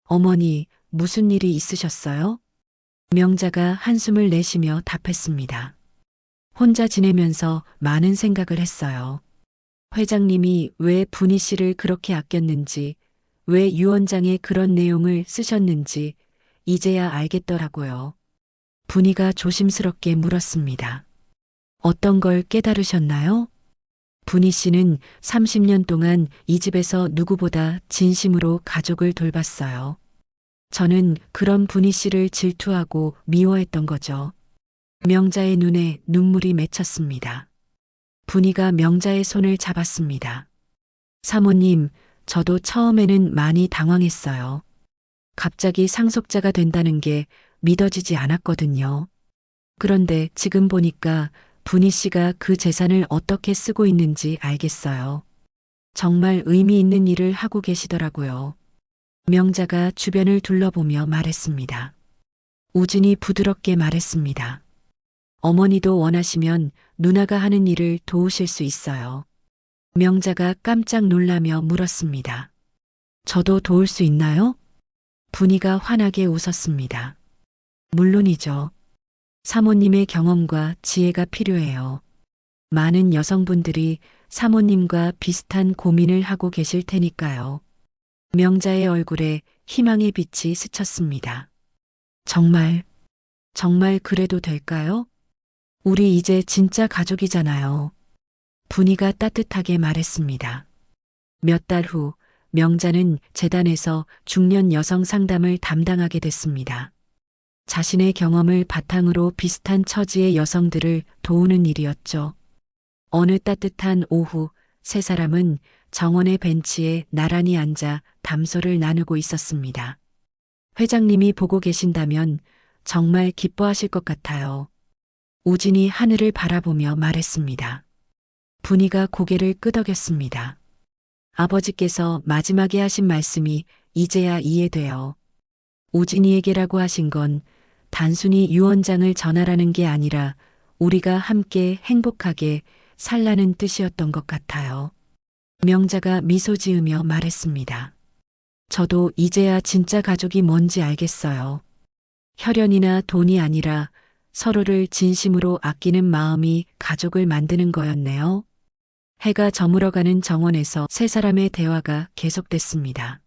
어머니, 무슨 일이 있으셨어요? 명자가 한숨을 내쉬며 답했습니다. 혼자 지내면서 많은 생각을 했어요. 회장님이 왜 분희 씨를 그렇게 아꼈는지, 왜 유원장에 그런 내용을 쓰셨는지 이제야 알겠더라고요. 분희가 조심스럽게 물었습니다. 어떤 걸 깨달으셨나요? 분희 씨는 30년 동안 이 집에서 누구보다 진심으로 가족을 돌봤어요. 저는 그런 분희 씨를 질투하고 미워했던 거죠. 명자의 눈에 눈물이 맺혔습니다. 분희가 명자의 손을 잡았습니다. 사모님, 저도 처음에는 많이 당황했어요. 갑자기 상속자가 된다는 게 믿어지지 않았거든요. 그런데 지금 보니까 분희 씨가 그 재산을 어떻게 쓰고 있는지 알겠어요. 정말 의미 있는 일을 하고 계시더라고요. 명자가 주변을 둘러보며 말했습니다. 우진이 부드럽게 말했습니다. 어머니도 원하시면 누나가 하는 일을 도우실 수 있어요. 명자가 깜짝 놀라며 물었습니다. 저도 도울 수 있나요? 분희가 환하게 웃었습니다. 물론이죠. 사모님의 경험과 지혜가 필요해요. 많은 여성분들이 사모님과 비슷한 고민을 하고 계실 테니까요. 명자의 얼굴에 희망의 빛이 스쳤습니다. 정말 그래도 될까요? 우리 이제 진짜 가족이잖아요. 분희가 따뜻하게 말했습니다. 몇 달 후 명자는 재단에서 중년 여성 상담을 담당하게 됐습니다. 자신의 경험을 바탕으로 비슷한 처지의 여성들을 도우는 일이었죠. 어느 따뜻한 오후 세 사람은 정원의 벤치에 나란히 앉아 담소를 나누고 있었습니다. 회장님이 보고 계신다면 정말 기뻐하실 것 같아요. 우진이 하늘을 바라보며 말했습니다. 분희가 고개를 끄덕였습니다. 아버지께서 마지막에 하신 말씀이 이제야 이해돼요. 우진이에게라고 하신 건 단순히 유언장을 전하라는 게 아니라 우리가 함께 행복하게 살라는 뜻이었던 것 같아요. 명자가 미소 지으며 말했습니다. 저도 이제야 진짜 가족이 뭔지 알겠어요. 혈연이나 돈이 아니라 서로를 진심으로 아끼는 마음이 가족을 만드는 거였네요. 해가 저물어가는 정원에서 세 사람의 대화가 계속됐습니다.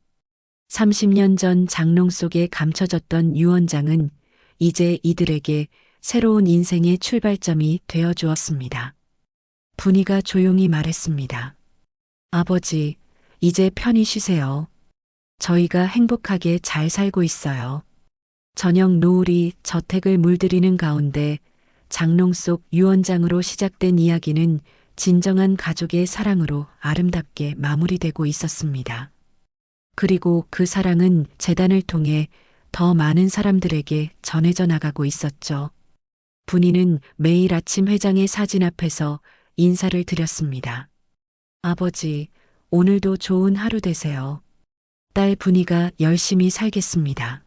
30년 전 장롱 속에 감춰졌던 유언장은 이제 이들에게 새로운 인생의 출발점이 되어 주었습니다. 분희가 조용히 말했습니다. 아버지, 이제 편히 쉬세요. 저희가 행복하게 잘 살고 있어요. 저녁 노을이 저택을 물들이는 가운데 장롱 속 유언장으로 시작된 이야기는 진정한 가족의 사랑으로 아름답게 마무리되고 있었습니다. 그리고 그 사랑은 재단을 통해 더 많은 사람들에게 전해져 나가고 있었죠. 분희는 매일 아침 회장의 사진 앞에서 인사를 드렸습니다. 아버지, 오늘도 좋은 하루 되세요. 딸 분희가 열심히 살겠습니다.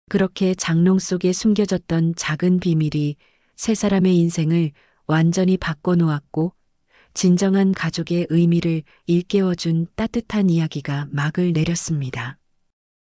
그렇게 장롱 속에 숨겨졌던 작은 비밀이 세 사람의 인생을 완전히 바꿔놓았고 진정한 가족의 의미를 일깨워준 따뜻한 이야기가 막을 내렸습니다.